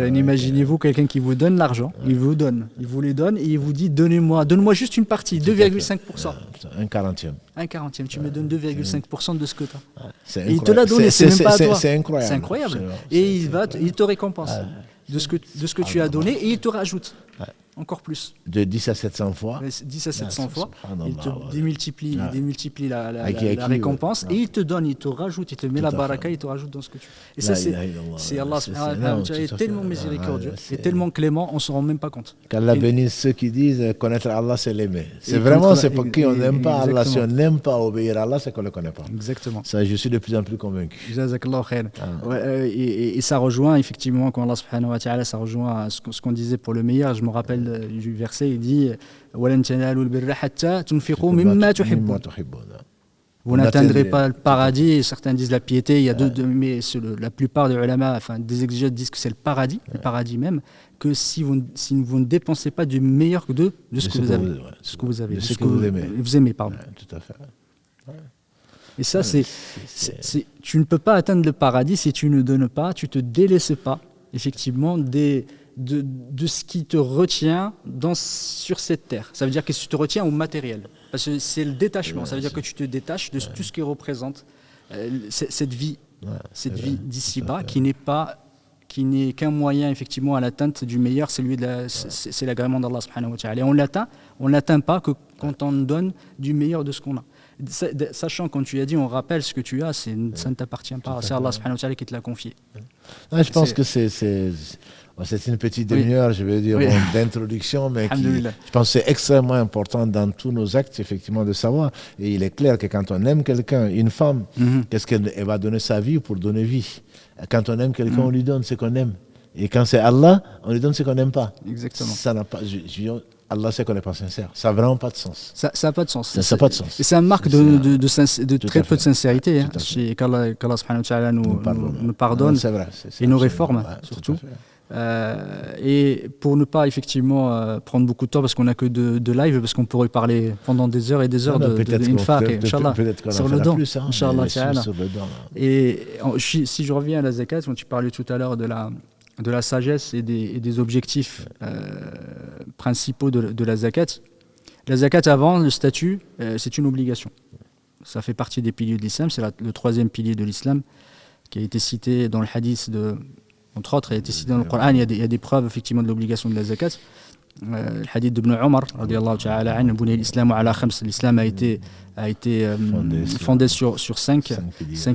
Imaginez-vous quelqu'un qui vous donne l'argent, il vous les donne et il vous dit donne-moi juste une partie, 2,5%. Un quarantième. Un quarantième, tu me donnes 2,5% de ce que tu as. Et il te l'a donné, c'est même pas à toi. C'est incroyable. C'est incroyable. Et il te récompense de ce que tu as donné et il te rajoute encore plus. De 10 à 700 fois. 10 à 700 fois. Il te démultiplie la récompense et il te donne, il te rajoute, il te met la baraka, il te rajoute dans ce que tu fais. Et ça, c'est Allah est tellement miséricordieux et tellement clément, on ne se rend même pas compte. Qu'Allah bénisse ceux qui disent connaître Allah, c'est l'aimer. C'est vraiment, c'est pour qui on n'aime pas Allah. Si on n'aime pas obéir à Allah, c'est qu'on ne le connaît pas. Exactement. Ça, je suis de plus en plus convaincu. Et ça rejoint effectivement, quand Allah subhanahu wa ta'ala, ça rejoint ce qu'on disait pour le meilleur. Je me rappelle du verset, il dit وَلَن تَنَالُوا الْبِرَّ حَتَّى تُنْفِقُوا مِمَّا تُحِبُّونَ. Vous n'atteindrez pas le paradis, certains disent la piété, il y a mais la plupart des ulama, des exégètes disent que c'est le paradis même, que si vous ne dépensez pas du meilleur de ce que vous avez, de ce que vous aimez, pardon. Tout à fait. Et ça, tu ne peux pas atteindre le paradis si tu ne donnes pas, tu te délaisses pas, effectivement, de ce qui te retient sur cette terre. Ça veut dire que tu te retiens au matériel. Parce que c'est le détachement. Ça veut dire que tu te détaches de tout ce qui représente cette vie d'ici-bas qui qui n'est qu'un moyen effectivement à l'atteinte du meilleur, c'est l'agrément d'Allah subhanahu wa ta'ala. Et on l'atteint pas que quand on donne du meilleur de ce qu'on a. Sachant, quand tu as dit, on rappelle ce que tu as, ça ne t'appartient pas, c'est Allah subhanahu wa ta'ala qui te l'a confié. Non, je pense que c'est une petite demi-heure, je vais dire, d'introduction, mais je pense que c'est extrêmement important dans tous nos actes, effectivement, de savoir. Et il est clair que quand on aime quelqu'un, une femme, qu'est-ce qu'elle va donner sa vie pour donner vie. Quand on aime quelqu'un, on lui donne ce qu'on aime. Et quand c'est Allah, on lui donne ce qu'on n'aime pas. Exactement. Ça n'a pas, Allah sait qu'on n'est pas sincère. Ça n'a vraiment pas de sens. Ça n'a pas de sens. Ça n'a pas de sens. Et c'est une marque de très peu de sincérité. Qu'Allah subhanahu wa ta'ala nous pardonne et nous réforme, surtout. Et pour ne pas effectivement prendre beaucoup de temps, parce qu'on n'a que de live, parce qu'on pourrait parler pendant des heures et des heures d'infaq, sur le don, Inch'Allah ta'ala. Et si je reviens à la zakat, quand tu parlais tout à l'heure de la sagesse et des objectifs principaux de la zakat. La zakat avant, le statut, c'est une obligation. Ça fait partie des piliers de l'islam, c'est le troisième pilier de l'islam qui a été cité dans le hadith, entre autres, il a été cité dans le Coran. Il y a des preuves effectivement de l'obligation de la zakat. Le hadith d'Ibn Omar, radiyallahu ta'ala anhu, Buni l'islam ala khams, l'islam a été fondé sur cinq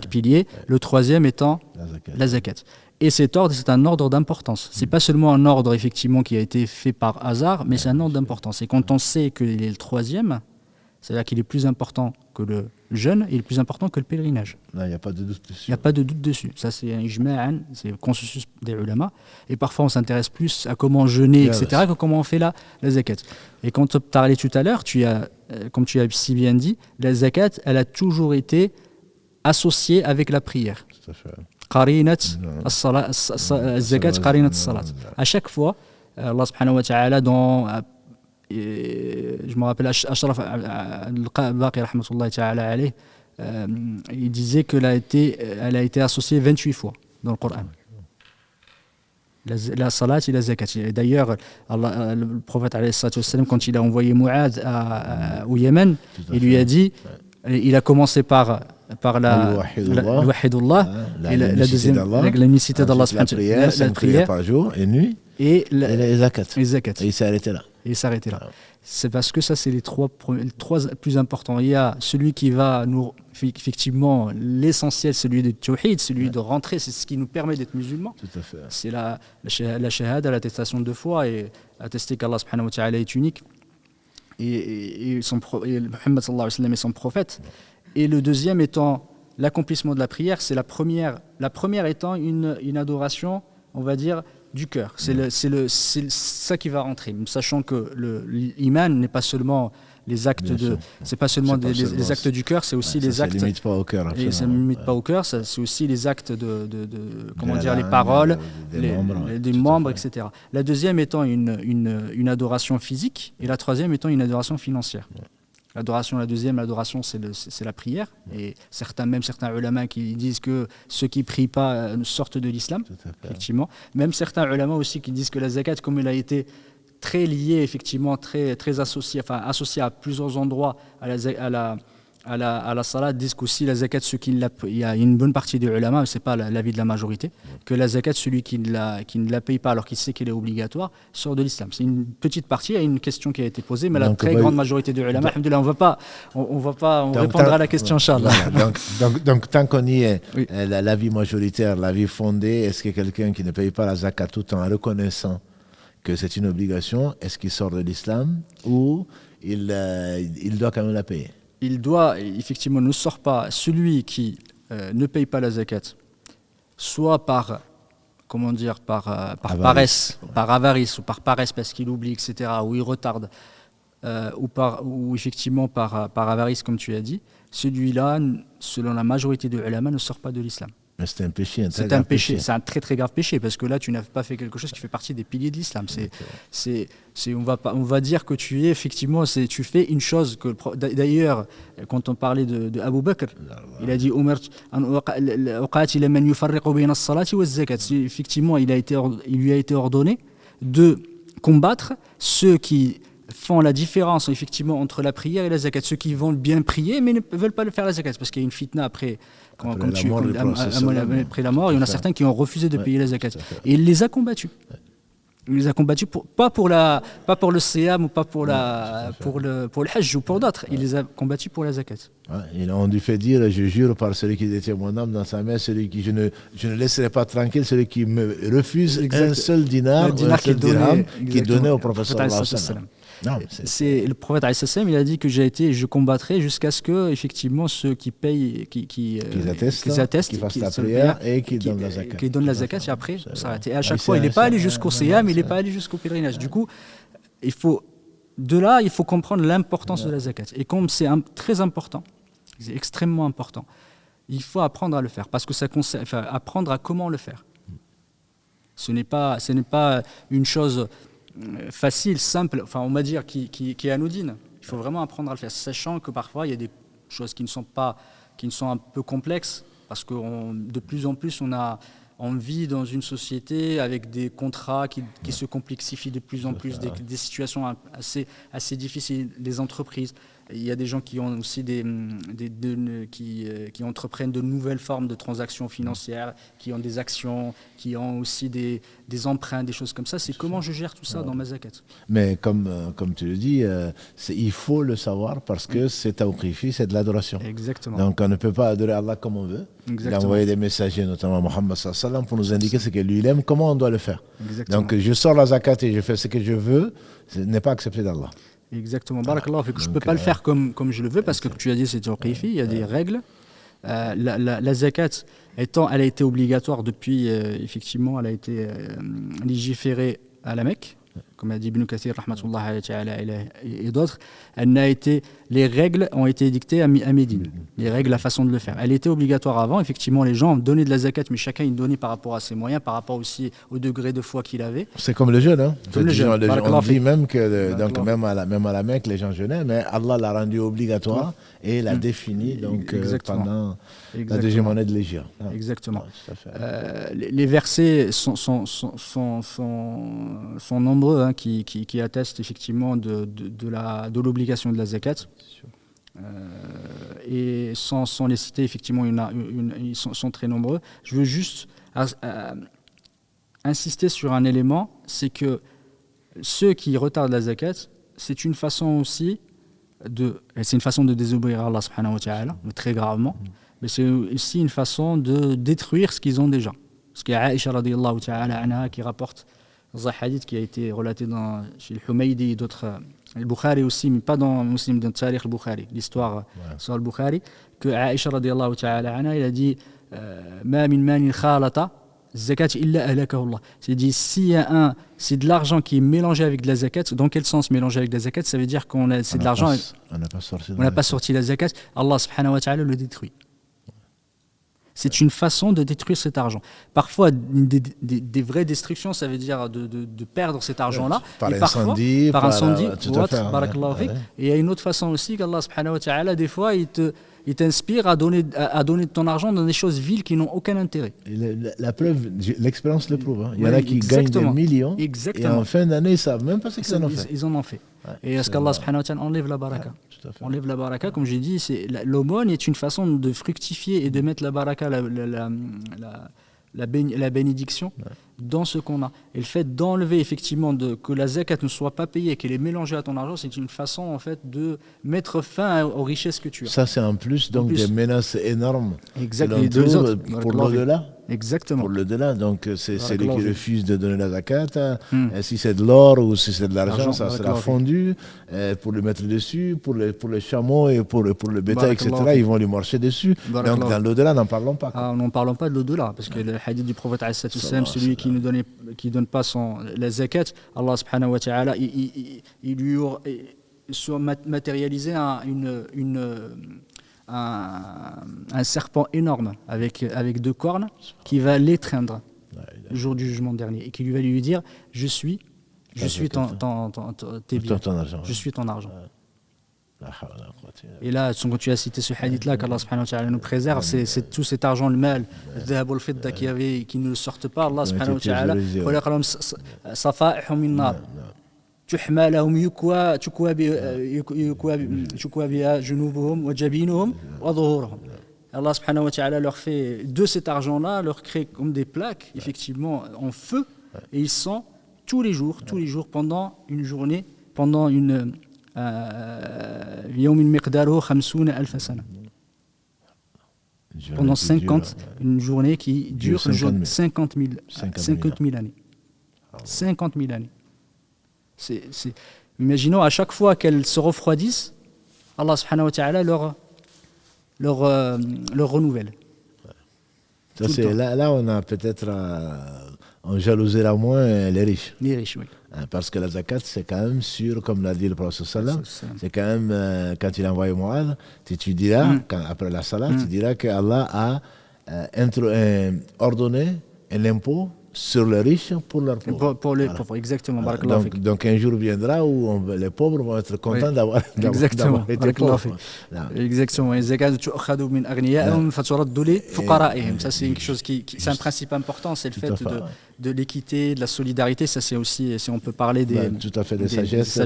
piliers, le troisième étant la zakat. Et cet ordre, c'est un ordre d'importance. C'est pas seulement un ordre effectivement qui a été fait par hasard, mais c'est un ordre d'importance. Et quand on sait qu'il est le troisième, c'est-à-dire qu'il est plus important que le jeûne et il est plus important que le pèlerinage. Il n'y a pas de doute dessus. Il n'y a pas de doute dessus. Ça, c'est un ijma'an, c'est le consensus des ulama. Et parfois, on s'intéresse plus à comment jeûner, etc., que comment on fait la zakat. Et quand tu as parlé tout à l'heure, comme tu as si bien dit, la zakat, elle a toujours été associée avec la prière. Tout à fait. Qarinat zakat, qarinat salat. À chaque fois, Allah subhanahu wa ta'ala, je me rappelle Ashraf al-Baqi rahmatullahi ta'ala alayh, il disait qu'elle a été associée 28 fois dans le Coran. La salat et la zakat. Et d'ailleurs, le prophète alayhi salatu wassalam, quand il a envoyé Mu'adh au Yémen, il lui a dit, il a commencé par l'Wahidullah, et la deuxième, la unicité d'Allah, la prière par jour et nuit, et les zakat. Et il s'est arrêté là. C'est parce que ça, c'est les trois plus importants. Il y a celui qui va nous, effectivement, l'essentiel, celui de tawhid, celui de rentrer, c'est ce qui nous permet d'être musulmans. Tout à fait. C'est la shahada, l'attestation de foi, et attester qu'Allah subhanahu wa ta'ala est unique, et Muhammad sallallahu alayhi wa sallam est son prophète. Et le deuxième étant l'accomplissement de la prière, c'est la première étant une adoration, on va dire, du cœur. C'est ça qui va rentrer, sachant que l'iman n'est pas seulement les actes c'est pas seulement les actes du cœur, c'est aussi les actes. Ça ne limite pas au cœur. Et ça ne limite pas au cœur, c'est aussi les actes les paroles, des membres, etc. La deuxième étant une adoration physique, et la troisième étant une adoration financière. La deuxième adoration, c'est la prière. Et certains ulama qui disent que ceux qui ne prient pas sortent de l'islam, effectivement. Même certains ulama aussi qui disent que la zakat, comme elle a été très liée, effectivement, très associée à plusieurs endroits à la salat, disent qu'aussi la zakat, il y a une bonne partie des ulama, ce n'est pas l'avis de la majorité, que la zakat, celui qui ne la paye pas alors qu'il sait qu'elle est obligatoire, sort de l'islam. C'est une petite partie, il y a une question qui a été posée, mais la très grande majorité des ulama, alhamdoulilah, on répondra à la question, Inch'Allah. Donc tant qu'on y est, l'avis majoritaire, l'avis fondé, est-ce que quelqu'un qui ne paye pas la zakat tout en reconnaissant que c'est une obligation, est-ce qu'il sort de l'islam ou il doit quand même la payer? Il doit, effectivement, ne sort pas celui qui ne paye pas la zakat, soit par paresse, par avarice ou par paresse parce qu'il oublie, etc., ou il retarde, ou effectivement par avarice, comme tu as dit. Celui-là, selon la majorité des ulama, ne sort pas de l'islam. Mais c'est un péché, c'est un très très grave péché, parce que là tu n'as pas fait quelque chose qui fait partie des piliers de l'islam. On va dire que tu fais une chose que, d'ailleurs, quand on parlait de Abu Bakr, il a dit effectivement, il lui a été ordonné de combattre ceux qui font la différence effectivement entre la prière et la zakat, ceux qui vont bien prier mais ne veulent pas le faire la zakat, parce qu'il y a une fitna après après la mort, il y en a certains qui ont refusé de payer la zakat. Et il les a combattus. Il les a combattus pas pour le siyam ou pas pour le hajj ou pour d'autres. Il les a combattus pour la zakat. Ils ont dû fait dire, je jure par celui qui détient mon âme dans sa main, celui qui je ne laisserai pas tranquille, celui qui me refuse un seul dinar ou un seul dirham qui donnait au prophète sallallahu alayhi wa sallam. C'est le prophète alayhi salam, il a dit que je combattrai jusqu'à ce que effectivement ceux qui payent, qui attestent, qui fassent la prière et qui donnent la zakat, et après ça s'arrête. Et à chaque fois, il n'est pas allé jusqu'au siyam, il n'est pas allé jusqu'au pèlerinage. Du coup, il faut comprendre l'importance de la zakat. Et comme c'est très important, c'est extrêmement important, il faut apprendre à le faire parce que ça concerne, apprendre à comment le faire. Ce n'est pas une chose facile, simple, on va dire qui est anodine. Il faut vraiment apprendre à le faire, sachant que parfois il y a des choses qui sont un peu complexes, parce que de plus en plus on vit dans une société avec des contrats qui se complexifient de plus en plus, des situations assez difficiles, des entreprises. Il y a des gens qui ont aussi qui entreprennent de nouvelles formes de transactions financières, qui ont des actions, qui ont aussi des emprunts, des choses comme ça. C'est comment je gère tout ça dans ma zakat. Mais comme tu le dis, il faut le savoir parce que c'est tawqifi, c'est de l'adoration. Exactement. Donc on ne peut pas adorer Allah comme on veut. Exactement. Il a envoyé des messagers, notamment Mohammed sallallahu alayhi wa sallam, pour nous indiquer ce que lui il aime, comment on doit le faire. Exactement. Donc je sors la zakat et je fais ce que je veux, ce n'est pas accepté d'Allah. Exactement. Barakallah, je ne peux pas le faire comme je le veux parce que tu as dit c'est tawqifi, il y a des règles. La zakat, elle a été obligatoire depuis, effectivement, elle a été légiférée à la Mecque, comme a dit Ibn Kathir, rahmatullah et d'autres. Les règles ont été édictées à Médine. Les règles, la façon de le faire. Elle était obligatoire avant. Effectivement, les gens donnaient de la zakat, mais chacun il donnait par rapport à ses moyens, par rapport aussi au degré de foi qu'il avait. C'est comme le jeûne. Comme le jeûne. On dit même que même à la Mecque, les gens jeûnaient, mais Allah l'a rendu obligatoire et l'a défini pendant la deuxième année de l'Hégire. Exactement. Les versets sont nombreux qui attestent effectivement de l'obligation de la zakat. Et sans les citer, effectivement, ils sont très nombreux. Je veux juste insister sur un élément, c'est que ceux qui retardent la zakat, c'est une façon aussi de désobéir à Allah subhanahu wa ta'ala, très gravement, mais c'est aussi une façon de détruire ce qu'ils ont déjà. Parce qu'il y a Aïcha radiyallahu ta'ala anha qui rapporte dans un hadith qui a été relaté chez le Humaydi et d'autres, le Bukhari aussi, mais pas dans Muslim, dans Tarikh al-Bukhari, l'histoire sur le Bukhari, que Aïcha radiyallahu ta'ala anha, il a dit Ma min manin khalata zakat illa ahlakahu Allah. C'est-à-dire, c'est de l'argent qui est mélangé avec de la zakat. Dans quel sens mélangé avec de la zakat? Ça veut dire c'est de l'argent. On n'a pas sorti la zakat. Allah subhanahu wa ta'ala le détruit. C'est une façon de détruire cet argent. Parfois, des vraies destructions, ça veut dire de perdre cet argent-là. Par incendie, ou autre, barakallahu fik. Et il y a une autre façon aussi qu'Allah subhanahu wa ta'ala, des fois, il t'inspire à donner ton argent dans des choses viles qui n'ont aucun intérêt. La preuve, l'expérience le prouve. Il y en a qui gagnent des millions et en fin d'année, ils ne savent même pas ce qu'ils en ont fait. Ils en ont fait. Et est-ce qu'Allah subhanahu wa ta'ala enlève la baraka? Enlève la baraka, comme j'ai dit, l'aumône est une façon de fructifier et de mettre la baraka, la bénédiction dans ce qu'on a. Et le fait d'enlever effectivement que la zakat ne soit pas payée, qu'elle est mélangée à ton argent, c'est une façon en fait de mettre fin aux richesses que tu as. Ça c'est en plus des menaces énormes. Exactement. Pour l'au-delà. Exactement. Pour l'au-delà, donc c'est celui qui refuse de donner la zakat. Si c'est de l'or ou si c'est de l'argent, ça sera fondu pour le mettre dessus, pour les chameaux et pour le bétail, etc. Ils vont lui marcher dessus. Donc dans l'au-delà, n'en parlons pas. N'en parlons pas de l'au-delà, parce que le hadith du prophète, celui qui ne donne pas la zakat, Allah subhanahu wa ta'ala, il lui soit matérialisé un serpent énorme avec 2 cornes qui va l'étreindre le jour du jugement dernier et qui va lui dire je suis tes biens, je suis ton argent. Et là, quand tu as cité ce hadith-là, qu'Allah subhanahu wa ta'ala nous préserve, c'est tout cet argent, le mal, le dhahab wal fidda qui ne sortent pas, Allah subhanahu wa ta'ala, khalaqahum safa'ihum min nar. تحمى لهم يكوى بها جنوبهم وجبينهم وظهورهم. Allah subhanahu wa ta'ala leur fait de cet argent-là, leur crée comme des plaques, effectivement, en feu, et ils sont tous les jours, pendant une journée, pendant une يوم مقداره 50 ألف سنة. Pendant 50, une journée qui dure 50 000 années. 50 000 années. Imaginons à chaque fois qu'elles se refroidissent, Allah subhanahu wa ta'ala leur renouvelle. Ça, là, on a peut-être on jalousera moins les riches. Les riches, oui. Parce que la zakat, c'est quand même sûr, comme l'a dit le prophète sallam, c'est quand même, quand il envoie Moïse, tu diras, après la salat, tu diras que Allah a ordonné un impôt sur les riches pour leurs pauvres. Pour les pauvres, exactement. Donc un jour viendra où les pauvres vont être contents d'avoir été pauvres. Exactement. Ça, c'est quelque chose c'est un principe important, c'est le fait de l'équité, de la solidarité. Ça, c'est aussi, si on peut parler tout à fait de sagesse.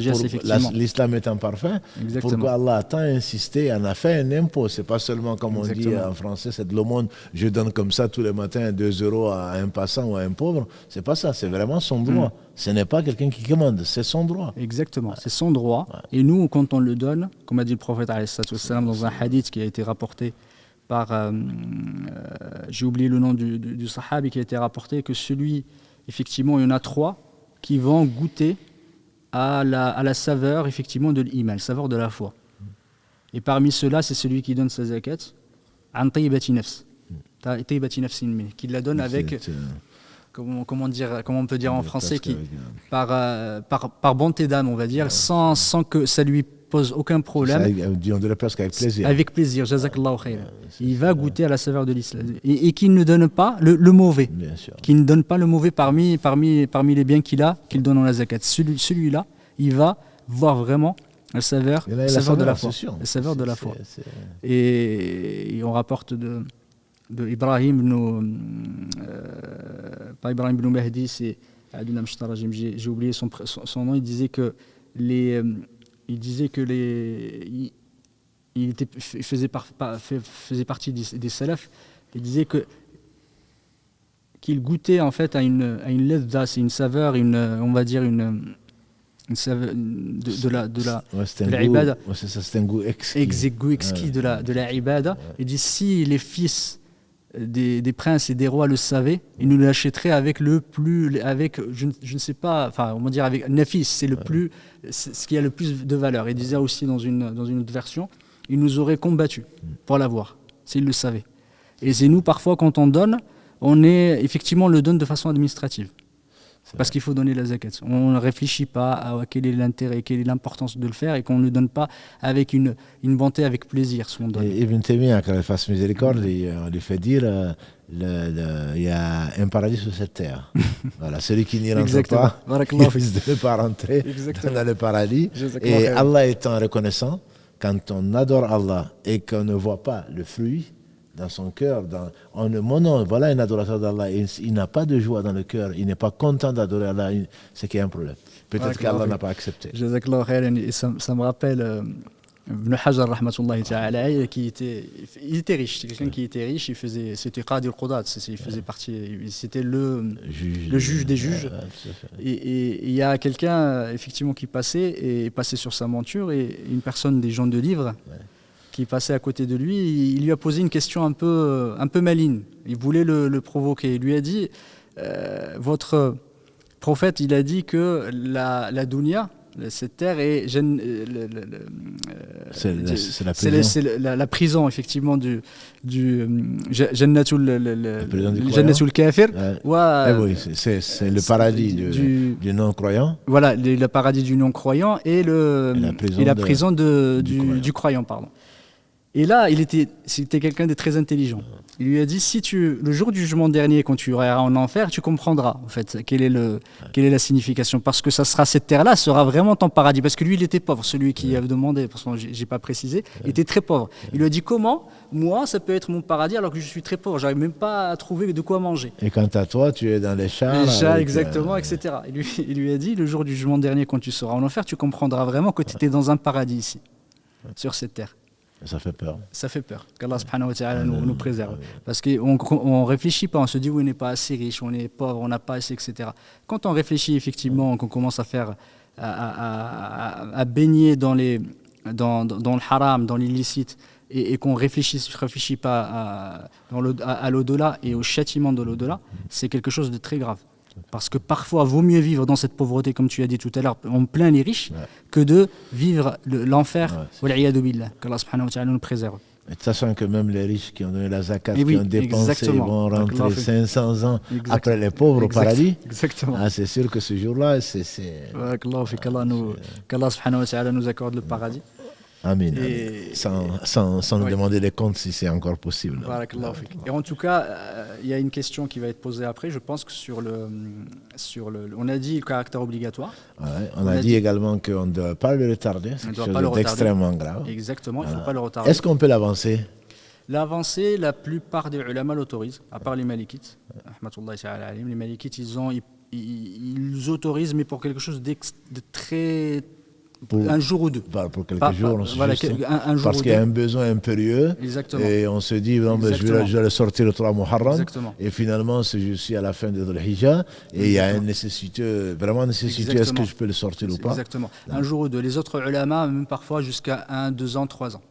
L'islam étant parfait, pourquoi Allah a tant insisté, on a fait un impôt. C'est pas seulement comme on dit en français, c'est de l'aumône, je donne comme ça tous les matins 2 € à un passant ou à un pauvre. C'est pas ça, c'est vraiment son droit. Ce n'est pas quelqu'un qui commande, c'est son droit. Exactement, c'est son droit. Et nous, quand on le donne, comme a dit le prophète dans un hadith qui a été rapporté par, j'ai oublié le nom du sahabi, qui a été rapporté que effectivement, il y en a 3 qui vont goûter à la saveur, effectivement, de l'iman, la saveur de la foi. Et parmi ceux-là, c'est celui qui donne sa zakat, an tayyibati nafs, qui la donne avec, comment on peut dire en français, par bonté d'âme, on va dire, sans que ça lui pose aucun problème. On dirait presque avec plaisir. Avec plaisir, jazakallahu khayran. Il va goûter à la saveur de l'islam. Et qui ne donne pas le mauvais. Bien sûr. Qui ne donne pas le mauvais parmi les biens qu'il donne en la zakat. Celui-là, il va voir vraiment la saveur de la foi. La saveur de la foi. Et on rapporte de Ibrahim pas Ibrahim ibn Mahdi, c'est j'ai oublié son nom. Il disait que il faisait partie des salafs. Il disait qu'il goûtait en fait à une ledda, c'est une saveur, on va dire une saveur de la ibada. C'est un goût exquis. De la ibada. Il dit si les fils des princes et des rois le savaient, ils nous l'achèteraient avec je ne sais pas, enfin on va dire avec nafis, c'est ce qui a le plus de valeur. Il disait aussi dans une autre version, ils nous auraient combattus pour l'avoir, s'ils le savaient. Et c'est nous parfois quand on donne, on le donne de façon administrative. Parce qu'il faut donner la zakat. On ne réfléchit pas à quel est l'intérêt, quelle est l'importance de le faire, et qu'on ne le donne pas avec une bonté, avec plaisir. Ce qu'on donne. Et Ibn Taymiyyah, quand il fasse miséricorde, on lui fait dire il y a un paradis sur cette terre. Voilà, celui qui n'y rentre pas, il risque de ne pas rentrer dans le paradis. Et Allah étant reconnaissant, quand on adore Allah et qu'on ne voit pas le fruit dans son cœur, voilà un adorateur d'Allah, il n'a pas de joie dans le cœur, il n'est pas content d'adorer Allah, c'est qu'il y a un problème. Peut-être qu'Allah n'a pas accepté. Jazakallahu khairan. Et ça me rappelle Ibn Hajar rahmatullahi ta'ala, il était riche, c'est quelqu'un qui était riche, c'était Qadi al-Qudat, c'était le juge des juges. Et il y a quelqu'un effectivement qui passait sur sa monture, et une personne des gens de livre qui passait à côté de lui, il lui a posé une question un peu maligne. Il voulait le provoquer. Il lui a dit votre prophète, il a dit que la dunya, cette terre est c'est la prison effectivement du Jannatul Kafir. Oui, c'est le paradis du non-croyant. Voilà, le paradis du non-croyant et la prison du croyant, pardon. Et là, c'était quelqu'un de très intelligent. Il lui a dit, le jour du jugement dernier, quand tu iras en enfer, tu comprendras en fait quelle est la signification. Parce que cette terre-là sera vraiment ton paradis. Parce que lui, il était pauvre, celui qui avait demandé, parce que j'ai pas précisé, il était très pauvre. Il lui a dit, comment moi, ça peut être mon paradis alors que je suis très pauvre, j'arrive même pas à trouver de quoi manger. Et quant à toi, tu es dans les chars. Exactement, etc. Il lui a dit, le jour du jugement dernier, quand tu seras en enfer, tu comprendras vraiment que tu étais dans un paradis ici, sur cette terre. Ça fait peur. Ça fait peur. Qu'Allah subhanahu wa ta'ala nous préserve. Parce qu'on ne réfléchit pas, on se dit oui, on n'est pas assez riche, on est pauvre, on n'a pas assez, etc. Quand on réfléchit effectivement, qu'on commence à faire, à baigner dans le haram, dans l'illicite, et qu'on ne réfléchit pas à l'au-delà et au châtiment de l'au-delà, c'est quelque chose de très grave. Parce que parfois, vaut mieux vivre dans cette pauvreté, comme tu as dit tout à l'heure, on plaint les riches, que de vivre l'enfer, wal'iyadu billah, qu'Allah subhanahu wa ta'ala nous préserve. Et sachant que même les riches qui ont donné la zakat, Et qui ont dépensé, ils vont rentrer 500 ans après les pauvres au paradis. Exactement. Ah, c'est sûr que ce jour-là, qu'Allah subhanahu wa ta'ala nous accorde le paradis. Amin. Sans nous demander les comptes si c'est encore possible. Et en tout cas, il y a une question qui va être posée après. Je pense que on a dit le caractère obligatoire. Ouais, on a dit également qu'on ne doit pas le retarder. C'est quelque chose d'extrêmement grave. Exactement, il ne faut pas le retarder. Est-ce qu'on peut l'avancer? L'avancer, la plupart des ulama l'autorisent, à part les malikites. Les malikites, ils autorisent, mais pour quelque chose de très... un jour ou deux. Pour quelques jours, un jour parce qu'il y a un besoin impérieux. Exactement. Et on se dit, non, je vais le sortir le 3 Muharram. Exactement. Et finalement, je suis à la fin de l'Hijjah. Et il y a une nécessité, vraiment nécessité, est-ce que je peux le sortir ou pas? Exactement. Un jour ou deux. Les autres ulama, même parfois jusqu'à 1, 2 ans, 3 ans.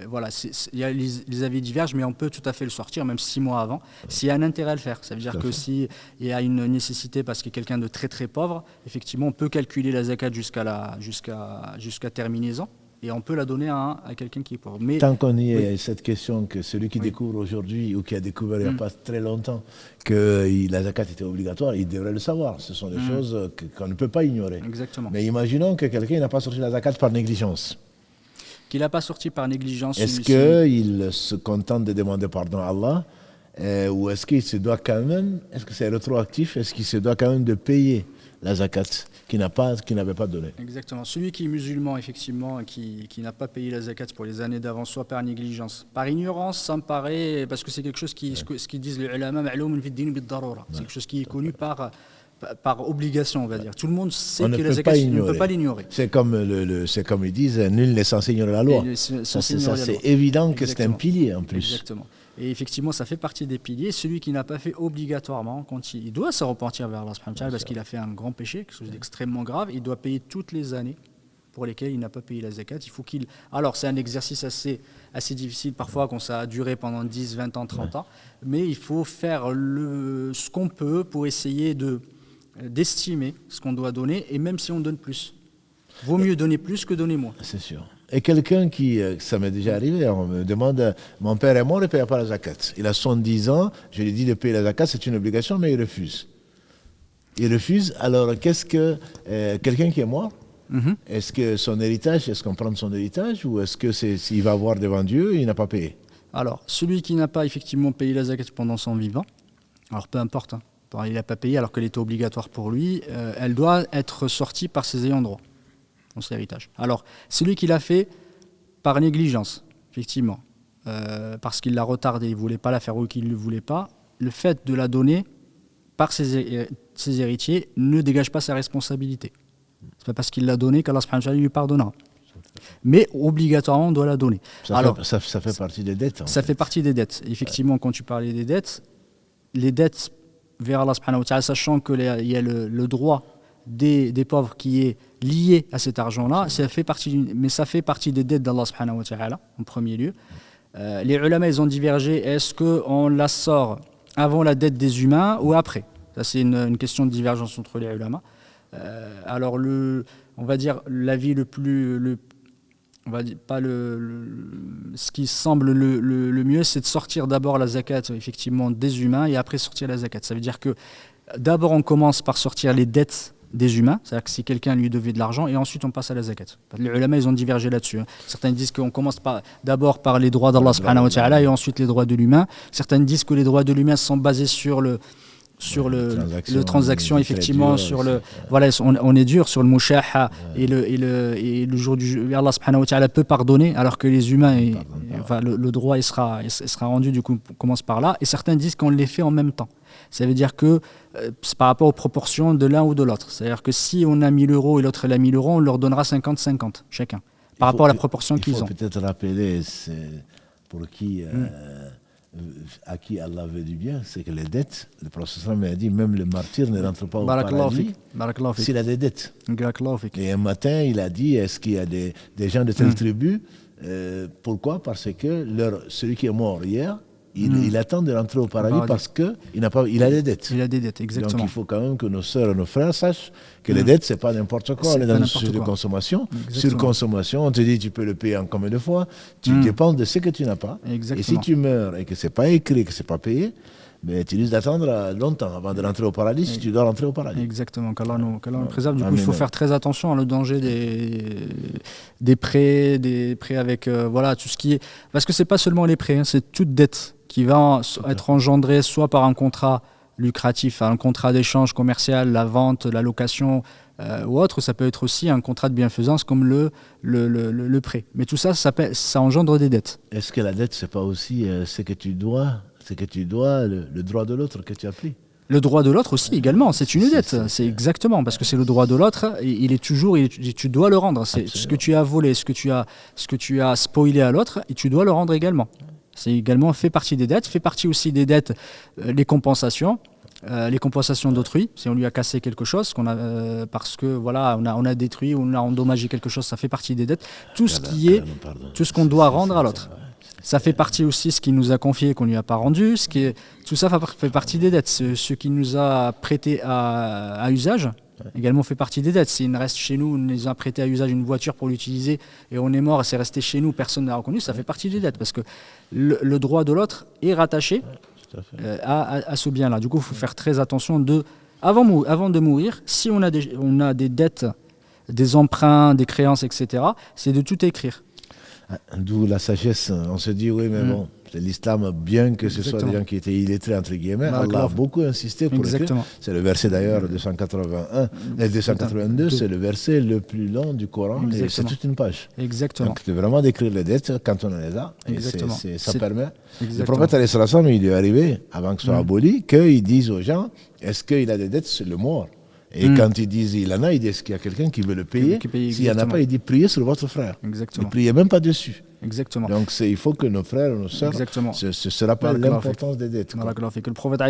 Voilà, les avis divergent, mais on peut tout à fait le sortir, même 6 mois avant, s'il y a un intérêt à le faire. Ça veut dire que s'il y a une nécessité parce qu'il y a quelqu'un de très très pauvre, effectivement, on peut calculer la zakat jusqu'à terminaison. Et on peut la donner à quelqu'un qui est pauvre. Mais, tant qu'on y est, cette question que celui qui découvre aujourd'hui ou qui a découvert il n'y a pas très longtemps que la zakat était obligatoire, il devrait le savoir. Ce sont des choses qu'on ne peut pas ignorer. Exactement. Mais imaginons que quelqu'un n'a pas sorti la zakat par négligence. Qu'il n'a pas sorti par négligence. Est-ce qu'il se contente de demander pardon à Allah ou est-ce qu'il se doit quand même, est-ce que c'est rétroactif, est-ce qu'il se doit quand même de payer la zakat qu'il n'avait pas donné? Exactement. Celui qui est musulman, effectivement, qui n'a pas payé la zakat pour les années d'avant, soit par négligence, par ignorance, ça me paraît, parce que c'est quelque chose ce qu'ils disent les ulama, c'est quelque chose qui est connu par obligation, on va dire. Tout le monde sait que la zakat, on ne peut pas l'ignorer. C'est comme ils disent, nul n'est censé ignorer la loi. C'est évident que c'est un pilier en plus. Exactement. Et effectivement, ça fait partie des piliers. Celui qui n'a pas fait obligatoirement, quand il doit se repentir vers Allah subhanahu wa ta'ala parce qu'il a fait un grand péché, quelque chose d'extrêmement grave, il doit payer toutes les années pour lesquelles il n'a pas payé la zakat. Alors, c'est un exercice assez difficile parfois quand ça a duré pendant 10, 20 ans, 30 ans, mais il faut faire ce qu'on peut pour essayer d'estimer ce qu'on doit donner, et même si on donne plus. Vaut mieux donner plus que donner moins. C'est sûr. Et quelqu'un ça m'est déjà arrivé, on me demande, mon père est mort, il ne paye pas la zakat. Il a 70 ans, je lui dis de payer la zakat, c'est une obligation, mais il refuse. Il refuse, alors quelqu'un qui est mort, est-ce que son héritage, est-ce qu'on prend son héritage, ou est-ce que s'il va voir devant Dieu, il n'a pas payé? Alors, celui qui n'a pas effectivement payé la zakat pendant son vivant, alors peu importe, il n'a pas payé alors qu'elle était obligatoire pour lui, elle doit être sortie par ses ayants droit. Son héritage. Alors, celui qui l'a fait par négligence, effectivement, parce qu'il l'a retardé, il ne voulait pas la faire ou qu'il ne le voulait pas, le fait de la donner par ses héritiers ne dégage pas sa responsabilité. Ce n'est pas parce qu'il l'a donnée qu'Allah subhanahu wa ta'ala lui pardonnera. Mais obligatoirement, on doit la donner. Ça fait partie des dettes. Ça fait partie des dettes. Effectivement, quand tu parlais des dettes, les dettes vers Allah subhanahu wa ta'ala, sachant qu'il y a le droit des pauvres qui est lié à cet argent-là, mais ça fait partie des dettes d'Allah subhanahu wa ta'ala, en premier lieu. Les ulama, ils ont divergé, est-ce qu'on la sort avant la dette des humains ou après? Ça, c'est une question de divergence entre les ulama. Alors, on va dire, l'avis ce qui semble le mieux, c'est de sortir d'abord la zakat, effectivement, des humains, et après sortir la zakat. Ça veut dire que d'abord, on commence par sortir les dettes des humains, c'est-à-dire que si quelqu'un lui devait de l'argent, et ensuite on passe à la zakat. Les ulama, ils ont divergé là-dessus. Certains disent qu'on commence d'abord par les droits d'Allah subhanahu wa ta'ala et ensuite les droits de l'humain. Certains disent que les droits de l'humain sont basés sur le transaction, effectivement, dur, voilà, on est dur sur le mushaha et le jour du Allah subhanahu wa ta'ala peut pardonner, alors que les humains, le droit il sera rendu, du coup on commence par là, et certains disent qu'on les fait en même temps. Ça veut dire que c'est par rapport aux proportions de l'un ou de l'autre. C'est-à-dire que si on a 1000 euros et l'autre a 1000 euros, on leur donnera 50-50 chacun. par rapport à la proportion qu'ils ont. ont. Il faut peut-être rappeler, pour qui, à qui Allah veut du bien, c'est que les dettes, le professeur m'a dit, même le martyr ne rentre pas au paradis s'il a des dettes. Et un matin, il a dit, est-ce qu'il y a des gens de telle tribu? Pourquoi? Parce que celui qui est mort hier, il attend de rentrer au paradis parce qu'il a des dettes. Il a des dettes, exactement. Donc il faut quand même que nos sœurs et nos frères sachent que les dettes, c'est pas n'importe quoi. On est dans une société de consommation. Sur consommation, on te dit tu peux le payer en combien de fois. Tu dépenses de ce que tu n'as pas. Exactement. Et si tu meurs et que c'est pas écrit, que c'est pas payé, mais tu risques d'attendre longtemps avant de rentrer au paradis si tu dois rentrer au paradis. Exactement, qu'Allah nous préserve. Du coup, il faut faire très attention à le danger des prêts avec voilà, tout ce qui est... Parce que c'est pas seulement les prêts, hein, c'est toute dette qui va être engendrée soit par un contrat lucratif, un contrat d'échange commercial, la vente, la location ou autre. Ça peut être aussi un contrat de bienfaisance comme le prêt. Mais tout ça, ça engendre des dettes. Est-ce que la dette, c'est pas aussi ce que tu dois, le droit de l'autre que tu as pris? Le droit de l'autre aussi, également, c'est une dette. C'est exactement, parce que c'est le droit de l'autre, tu dois le rendre. C'est ce que tu as volé, ce que tu as spoilé à l'autre, et tu dois le rendre également. C'est également fait partie des dettes, fait partie aussi des dettes, les compensations d'autrui. Si on lui a cassé quelque chose, parce que voilà, on a détruit ou on a endommagé quelque chose, ça fait partie des dettes. Tout ce qu'on doit rendre à l'autre. Ça fait partie aussi de ce qu'il nous a confié qu'on ne lui a pas rendu. Tout ça fait partie des dettes. Ce qu'il nous a prêté à usage également fait partie des dettes. S'il reste chez nous, on nous a prêté à usage une voiture pour l'utiliser et on est mort et c'est resté chez nous, personne ne l'a reconnu, ça fait partie des dettes parce que le droit de l'autre est rattaché à ce bien-là. Du coup, il faut faire très attention avant de mourir, si on a des dettes, des emprunts, des créances, etc., c'est de tout écrire. D'où la sagesse, on se dit oui mais bon, c'est l'islam, bien que ce soit des gens qui étaient illettrés entre guillemets, Allah a beaucoup insisté pour que c'est le verset d'ailleurs 281 et 282, c'est le verset le plus long du Coran et c'est toute une page. Exactement. Donc c'est vraiment d'écrire les dettes quand on les a et ça permet. Le prophète alayhi salam, il est arrivé avant que ce soit aboli qu'ils disent aux gens, est-ce qu'il a des dettes? C'est le mort. Et quand ils disent il en a, ils disent qu'il y a quelqu'un qui veut le payer. S'il n'y en a pas, il dit priez sur votre frère. Exactement. Ne priez même pas dessus. Exactement. Donc il faut que nos frères et nos sœurs se rappellent l'importance des dettes. Que le prophète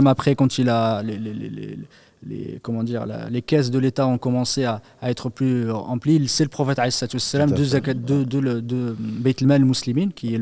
après, quand il a les caisses de l'État ont commencé à être plus remplies, c'est le prophète de Beit al-Mal Muslimin, qui est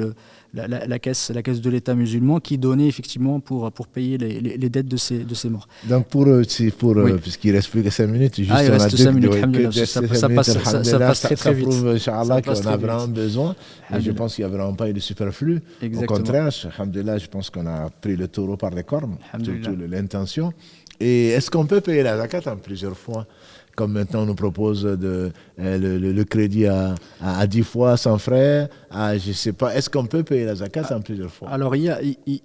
la caisse de l'État musulman, qui donnait effectivement pour payer les dettes de ces morts. Donc puisqu'il reste plus que 5 minutes, juste il reste 5 minutes, ça passe très vite. Ça prouve, Inch'Allah, qu'on a vraiment besoin. Et je pense qu'il n'y a vraiment pas eu de superflu. Au contraire, alhamdoulilah, je pense qu'on a pris le taureau par les cornes, surtout l'intention. Et est-ce qu'on peut payer la zakat en plusieurs fois? Comme maintenant on nous propose le crédit à 10 fois sans frais, je ne sais pas, est-ce qu'on peut payer la zakat en plusieurs fois? Alors il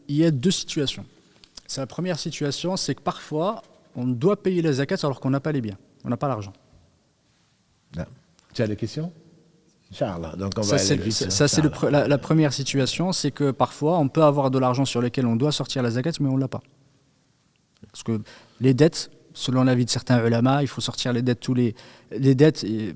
y a deux situations. La première situation, c'est que parfois on doit payer la zakat alors qu'on n'a pas les biens, on n'a pas l'argent. Tu as des questions? Inch'Allah, donc on va aller vite. Ça c'est la première situation, c'est que parfois on peut avoir de l'argent sur lequel on doit sortir la zakat mais on ne l'a pas. Parce que les dettes, selon l'avis de certains ulama, il faut sortir les dettes,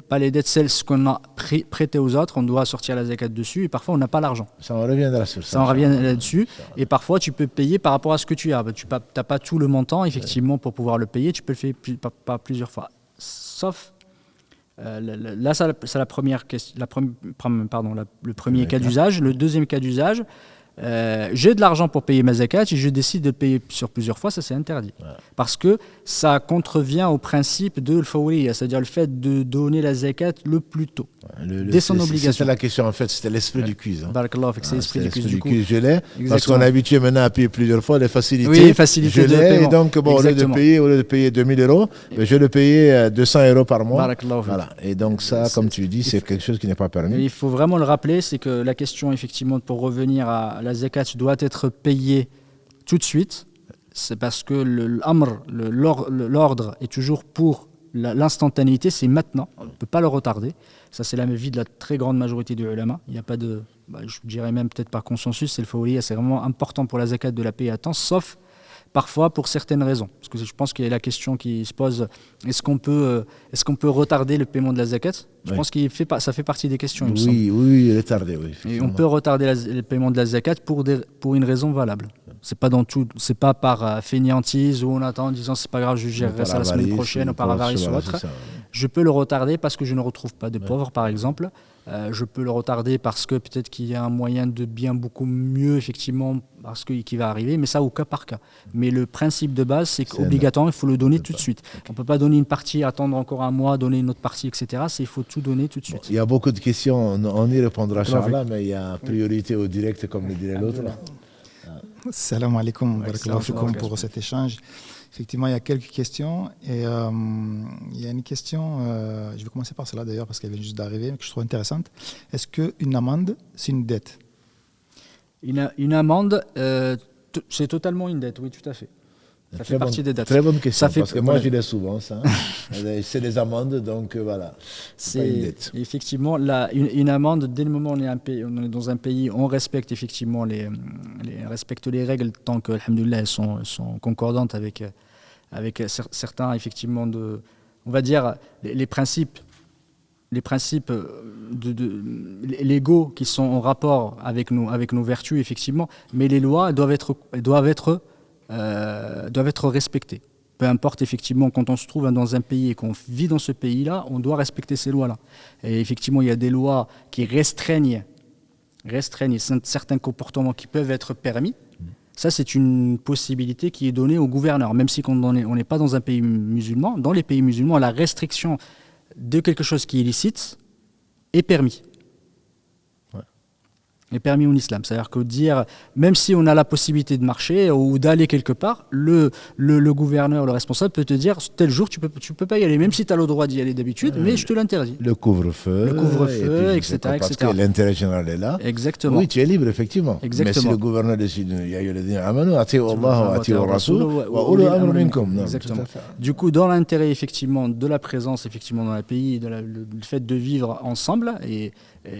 pas les dettes, celles qu'on a prêtées aux autres, on doit sortir la zakat dessus, et parfois on n'a pas l'argent. Ça en reviendra sur ça. Ça en revient là-dessus, et parfois tu peux payer par rapport à ce que tu as. Tu n'as pas tout le montant, effectivement, pour pouvoir le payer, tu peux le faire pas plusieurs fois. Sauf, là c'est la première question, le premier cas d'usage. Le deuxième cas d'usage, j'ai de l'argent pour payer ma zakat et je décide de le payer sur plusieurs fois, ça c'est interdit. Parce que ça contrevient au principe de l'fawriya, c'est-à-dire le fait de donner la zakat le plus tôt, dès son obligation. C'était la question en fait, c'était l'esprit du quiz. Barakallah, c'est l'esprit du quiz. Du quiz, je l'ai, parce qu'on est habitué maintenant à payer plusieurs fois les facilités. Oui, facilités de paiement. Et donc, bon, au lieu de payer 2000 €, je vais le payer 200 € par mois. Barakallah. Voilà. Et donc ça, comme tu dis, c'est quelque chose qui n'est pas permis. Il faut vraiment le rappeler, c'est que la question, effectivement, pour revenir à la zakat, doit être payée tout de suite. C'est parce que l'ordre est toujours pour l'instantanéité, c'est maintenant, on ne peut pas le retarder. Ça c'est l'avis de la très grande majorité des ulama. Il n'y a pas de, je dirais même peut-être par consensus, c'est le fawriya, c'est vraiment important pour la zakat de la payer à temps, sauf parfois pour certaines raisons. Parce que je pense qu'il y a la question qui se pose, est-ce qu'on peut retarder le paiement de la zakat? Je pense que ça fait partie des questions, il me semble. Oui, retarder, oui. Et on peut retarder le paiement de la zakat pour une raison valable. C'est pas par fainéantise ou on attend en disant c'est pas grave, je gérerai ça la semaine prochaine ou par avarice ou autre. Je peux le retarder parce que je ne retrouve pas de pauvres, par exemple. Je peux le retarder parce que peut-être qu'il y a un moyen de bien beaucoup mieux, effectivement, parce qui va arriver, mais ça au cas par cas. Mais le principe de base, c'est qu'obligatoirement, il faut le donner tout de suite. On ne peut pas donner une partie, attendre encore un mois, donner une autre partie, etc. Il faut tout donner tout de suite. Il y a beaucoup de questions, on y répondra, Inch'Allah, mais il y a priorité au direct, comme le dirait l'autre. Salam alaikum, barakallahu fikum pour cet échange. Effectivement, il y a quelques questions. Et il y a une question, je vais commencer par celle-là d'ailleurs, parce qu'elle vient juste d'arriver, que je trouve intéressante. Est-ce qu'une amende, c'est une dette? Une amende, c'est totalement une dette, oui, tout à fait. Ça fait partie des dettes. Très bonne question, parce que moi, je l'ai souvent, ça. C'est des amendes, donc voilà. C'est pas une dette. Effectivement, une amende, dès le moment où on est dans un pays, on respecte effectivement respecte les règles tant que, alhamdoulilah, elles sont concordantes avec certains, effectivement, on va dire, les principes légaux qui sont en rapport avec nos vertus, effectivement, mais les lois doivent être respectées. Peu importe, effectivement, quand on se trouve dans un pays et qu'on vit dans ce pays-là, on doit respecter ces lois-là. Et effectivement, il y a des lois qui restreignent certains comportements qui peuvent être permis. Ça, c'est une possibilité qui est donnée au gouverneur, même si on n'est pas dans un pays musulman. Dans les pays musulmans, la restriction de quelque chose qui est illicite est permis. Est permis en islam. C'est-à-dire que même si on a la possibilité de marcher ou d'aller quelque part, le gouverneur, le responsable peut te dire tel jour tu peux pas y aller, même si tu as le droit d'y aller d'habitude, mais je te l'interdis. Le couvre-feu, etc. Parce que l'intérêt général est là. Exactement. Oui, tu es libre, effectivement. Exactement. Mais si le gouverneur décide, exactement. Du coup, dans l'intérêt, effectivement, de la présence, effectivement, dans le pays, le fait de vivre ensemble, et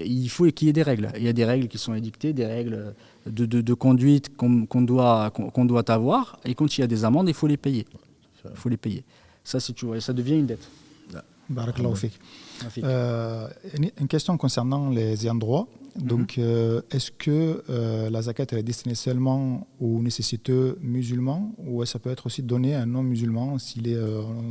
il faut qu'il y ait des règles. Il y a des règles qui sont édictées, des règles de conduite qu'on doit avoir, et quand il y a des amendes, il faut les payer. Ça, ça devient une dette. Barakallahu fik. Une question concernant les ayants droit. Donc, est-ce que la zakat est destinée seulement aux nécessiteux musulmans, ou ça peut être aussi donné à un non-musulman s'il est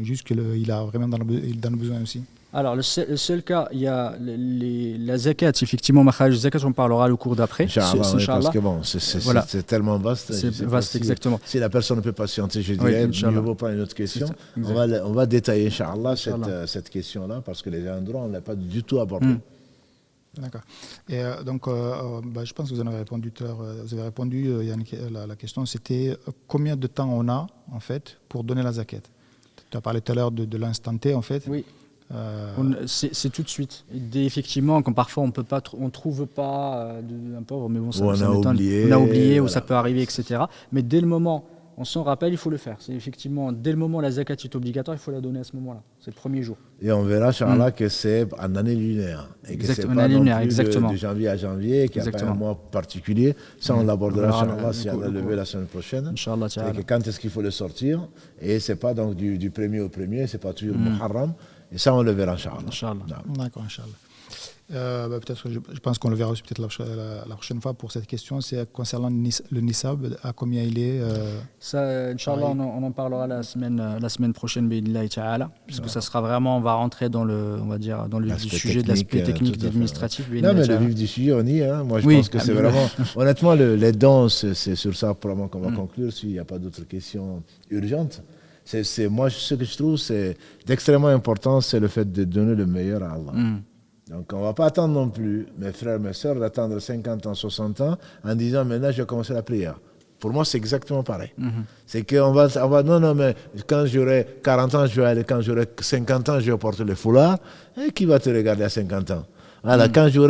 juste qu'il a vraiment dans le besoin aussi? Alors, le seul cas, il y a la zakat, effectivement, makharaj zakat, on parlera le cours d'après. Parce que bon, c'est tellement vaste. C'est vaste, exactement. Si la personne ne peut patienter, je dirais, mieux vaut pas une autre question. On va détailler, Inch'Allah, cette question-là, parce que les endroits, on ne l'a pas du tout abordé. D'accord. Et donc, je pense que vous en avez répondu tout à l'heure. Vous avez répondu, Yannick, la question, c'était combien de temps on a, en fait, pour donner la zakat? Tu as parlé tout à l'heure de l'instant T, en fait. Oui. C'est tout de suite. Effectivement, quand parfois on trouve pas un pauvre, mais bon, ça m'étonne. On a oublié, ou ça peut arriver, etc. Mais dès le moment, on s'en rappelle, il faut le faire. C'est effectivement, dès le moment où la zakat est obligatoire, il faut la donner à ce moment-là. C'est le premier jour. Et on verra, Inch'Allah, que c'est en année lunaire. Et que c'est pas non plus de janvier à janvier, qu'il n'y a pas un mois particulier. Ça, on l'abordera, Inch'Allah, si on a levé la semaine prochaine. Inch'Allah, et que quand est-ce qu'il faut le sortir. Et c'est pas donc du premier au premier, c'est pas toujours Muharram. Et ça, on le verra, Inch'Allah. D'accord, Inch'Allah. Peut-être que je pense qu'on le verra aussi peut-être la prochaine fois pour cette question. C'est concernant le Nisab, à combien il est Ça, Inch'Allah, on en parlera la semaine prochaine, bi'idhnillahi ta'ala, puisque ça sera vraiment, on va rentrer dans le vif du sujet de l'aspect technique et administratif. Non, mais le vif du sujet, on y est. Moi, je pense que c'est vraiment... Honnêtement, les dons, c'est sur ça probablement qu'on va conclure, s'il n'y a pas d'autres questions urgentes. Moi, ce que je trouve, c'est d'extrêmement important, c'est le fait de donner le meilleur à Allah. Donc, on ne va pas attendre non plus, mes frères, mes sœurs, d'attendre 50 ans, 60 ans, en disant, maintenant, je vais commencer la prière. Pour moi, c'est exactement pareil. C'est qu'on va, non, mais quand j'aurai 40 ans, je vais aller, quand j'aurai 50 ans, je vais porter le foulard. Et qui va te regarder à 50 ans? Voilà, quand je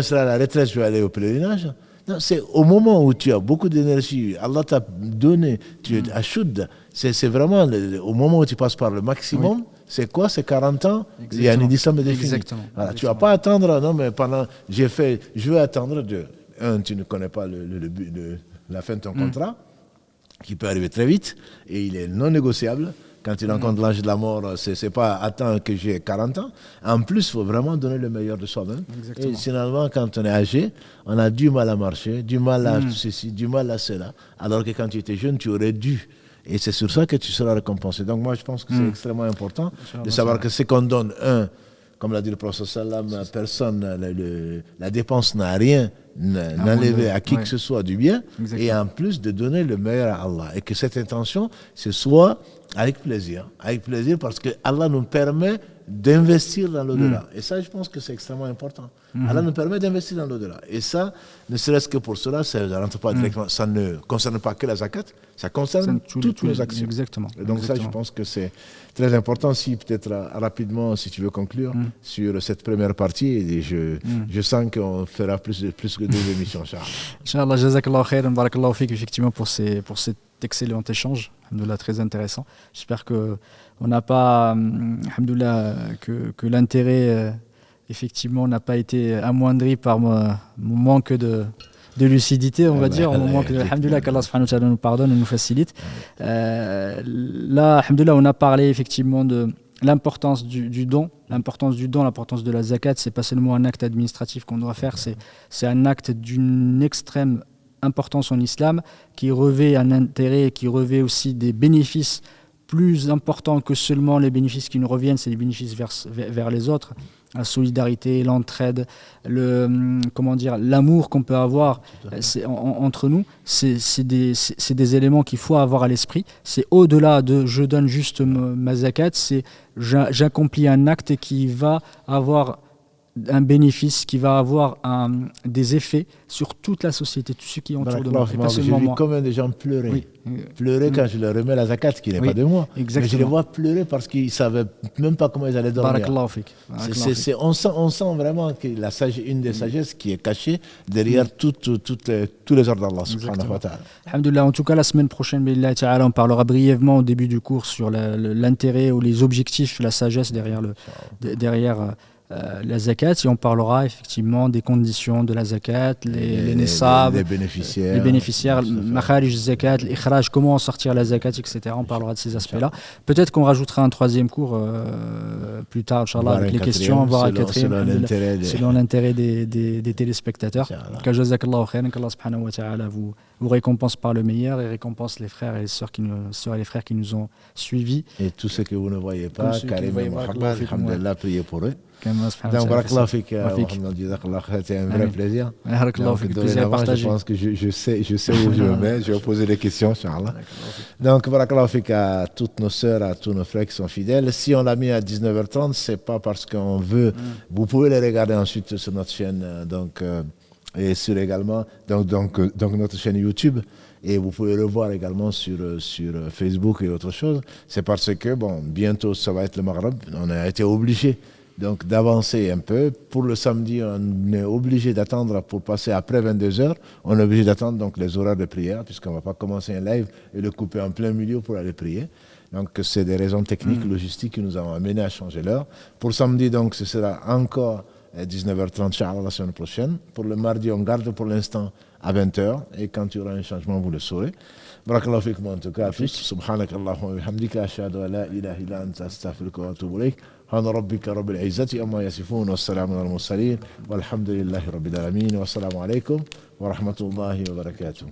serai à la retraite, je vais aller au pèlerinage. Non, c'est au moment où tu as beaucoup d'énergie, Allah t'a donné, tu es à choud. C'est vraiment au moment où tu passes par le maximum. C'est quoi? C'est 40 ans. Il y a une l'islam est défini. Voilà, tu ne vas pas attendre, non, mais je vais attendre tu ne connais pas la fin de ton contrat. qui peut arriver très vite et il est non négociable. Quand tu rencontres l'âge de la mort, c'est pas attends que j'ai 40 ans. En plus, il faut vraiment donner le meilleur de soi-même. Et finalement, quand on est âgé, on a du mal à marcher, du mal à ceci, du mal à cela. Alors que quand tu étais jeune, tu aurais dû. Et c'est sur ça que tu seras récompensé. Donc moi, je pense que c'est extrêmement important de savoir que ce qu'on donne, comme l'a dit le prophète sallam, personne, la dépense n'a rien n'enlever à qui que ce soit du bien. Exactement. Et en plus de donner le meilleur à Allah. Et que cette intention, ce soit avec plaisir. Avec plaisir parce que Allah nous permet d'investir dans l'au-delà. Et ça, je pense que c'est extrêmement important. Allah nous permet d'investir dans l'au-delà. Et ça, ne serait-ce que pour cela, ça ne rentre pas directement. Ça ne concerne pas que la zakat, ça concerne toutes nos actions. Exactement. Et donc ça, je pense que c'est très important. Si peut-être rapidement, si tu veux conclure sur cette première partie, et je sens qu'on fera plus que 2 émissions. Inch'Allah, jazakallah khairan, barakallahu fik, effectivement, pour cet excellent échange. Alhamdoulilah, très intéressant. J'espère qu'on n'a pas, alhamdoulilah, que l'intérêt, effectivement, n'a pas été amoindri par mon manque de lucidité, on va dire, au moment que, alhamdoulilah, qu'Allah subhanahu wa ta'ala nous pardonne et nous facilite. Là, alhamdoulilah, on a parlé effectivement de l'importance du don, l'importance de la zakat. C'est pas seulement un acte administratif qu'on doit faire, c'est un acte d'une extrême importance en islam, qui revêt un intérêt, qui revêt aussi des bénéfices plus importants que seulement les bénéfices qui nous reviennent, c'est les bénéfices vers les autres, la solidarité, l'entraide, l'amour qu'on peut avoir entre nous, c'est des éléments qu'il faut avoir à l'esprit. C'est au-delà de je donne juste ma zakat, c'est j'accomplis un acte qui va avoir un bénéfice, qui va avoir des effets sur toute la société, tous ceux qui ont autour de moi. J'ai vu combien de gens pleurer. Pleurer quand je leur remets la zakat, qui n'est pas de moi. Exactement. Mais je les vois pleurer parce qu'ils ne savaient même pas comment ils allaient dormir. On sent vraiment que une des sagesses qui est cachée derrière tous les ordres d'Allah subhanahu wa ta'ala. Alhamdoulilah, en tout cas, la semaine prochaine, on parlera brièvement au début du cours sur l'intérêt ou les objectifs, la sagesse derrière la zakat, et on parlera effectivement des conditions de la zakat, les nisab, les bénéficiaires, makharij zakat, l'ikhraj, comment en sortir la zakat, etc. On parlera de ces aspects-là. Peut-être qu'on rajoutera un 3e cours plus tard, Inch'Allah, avec les questions, voire un 4e, selon l'intérêt des téléspectateurs. Jazakallahu khairan, qu'Allah subhanahu wa ta'ala vous récompense par le meilleur et récompense les frères et les sœurs et les frères qui nous ont suivis. Et tous ceux que vous ne voyez pas, Karim et Mohamed, alhamdulillah, priez pour eux. Donc, barakallahu fik, c'était un vrai plaisir. Donc, dorénavant, je pense que je sais où je me mets. Je vais poser des questions, Inch'Allah. Donc, barakallahu fik à toutes nos sœurs, à tous nos frères qui sont fidèles. Si on l'a mis à 19h30, c'est pas parce qu'on veut. Vous pouvez les regarder ensuite sur notre chaîne, et sur également donc notre chaîne YouTube. Et vous pouvez le voir également sur Facebook et autre chose. C'est parce que, bientôt, ça va être le Maghreb. On a été obligés donc d'avancer un peu. Pour le samedi, on est obligé d'attendre pour passer après 22h. On est obligé d'attendre donc les horaires de prière, puisqu'on ne va pas commencer un live et le couper en plein milieu pour aller prier. Donc c'est des raisons techniques, logistiques qui nous ont amené à changer l'heure. Pour samedi, donc, ce sera encore à 19h30, Inch'Allah, la semaine prochaine. Pour le mardi, on garde pour l'instant à 20h. Et quand il y aura un changement, vous le saurez. Barakallahu fikum en tout cas à tous. Subhanak Allahumma wa bihamdika ashhadu an la ilaha illa anta astaghfiruka wa atubu ilayk. سبحان ربك رب العزة عما يصفون والسلام على المرسلين والحمد لله رب العالمين والسلام عليكم ورحمة الله وبركاته.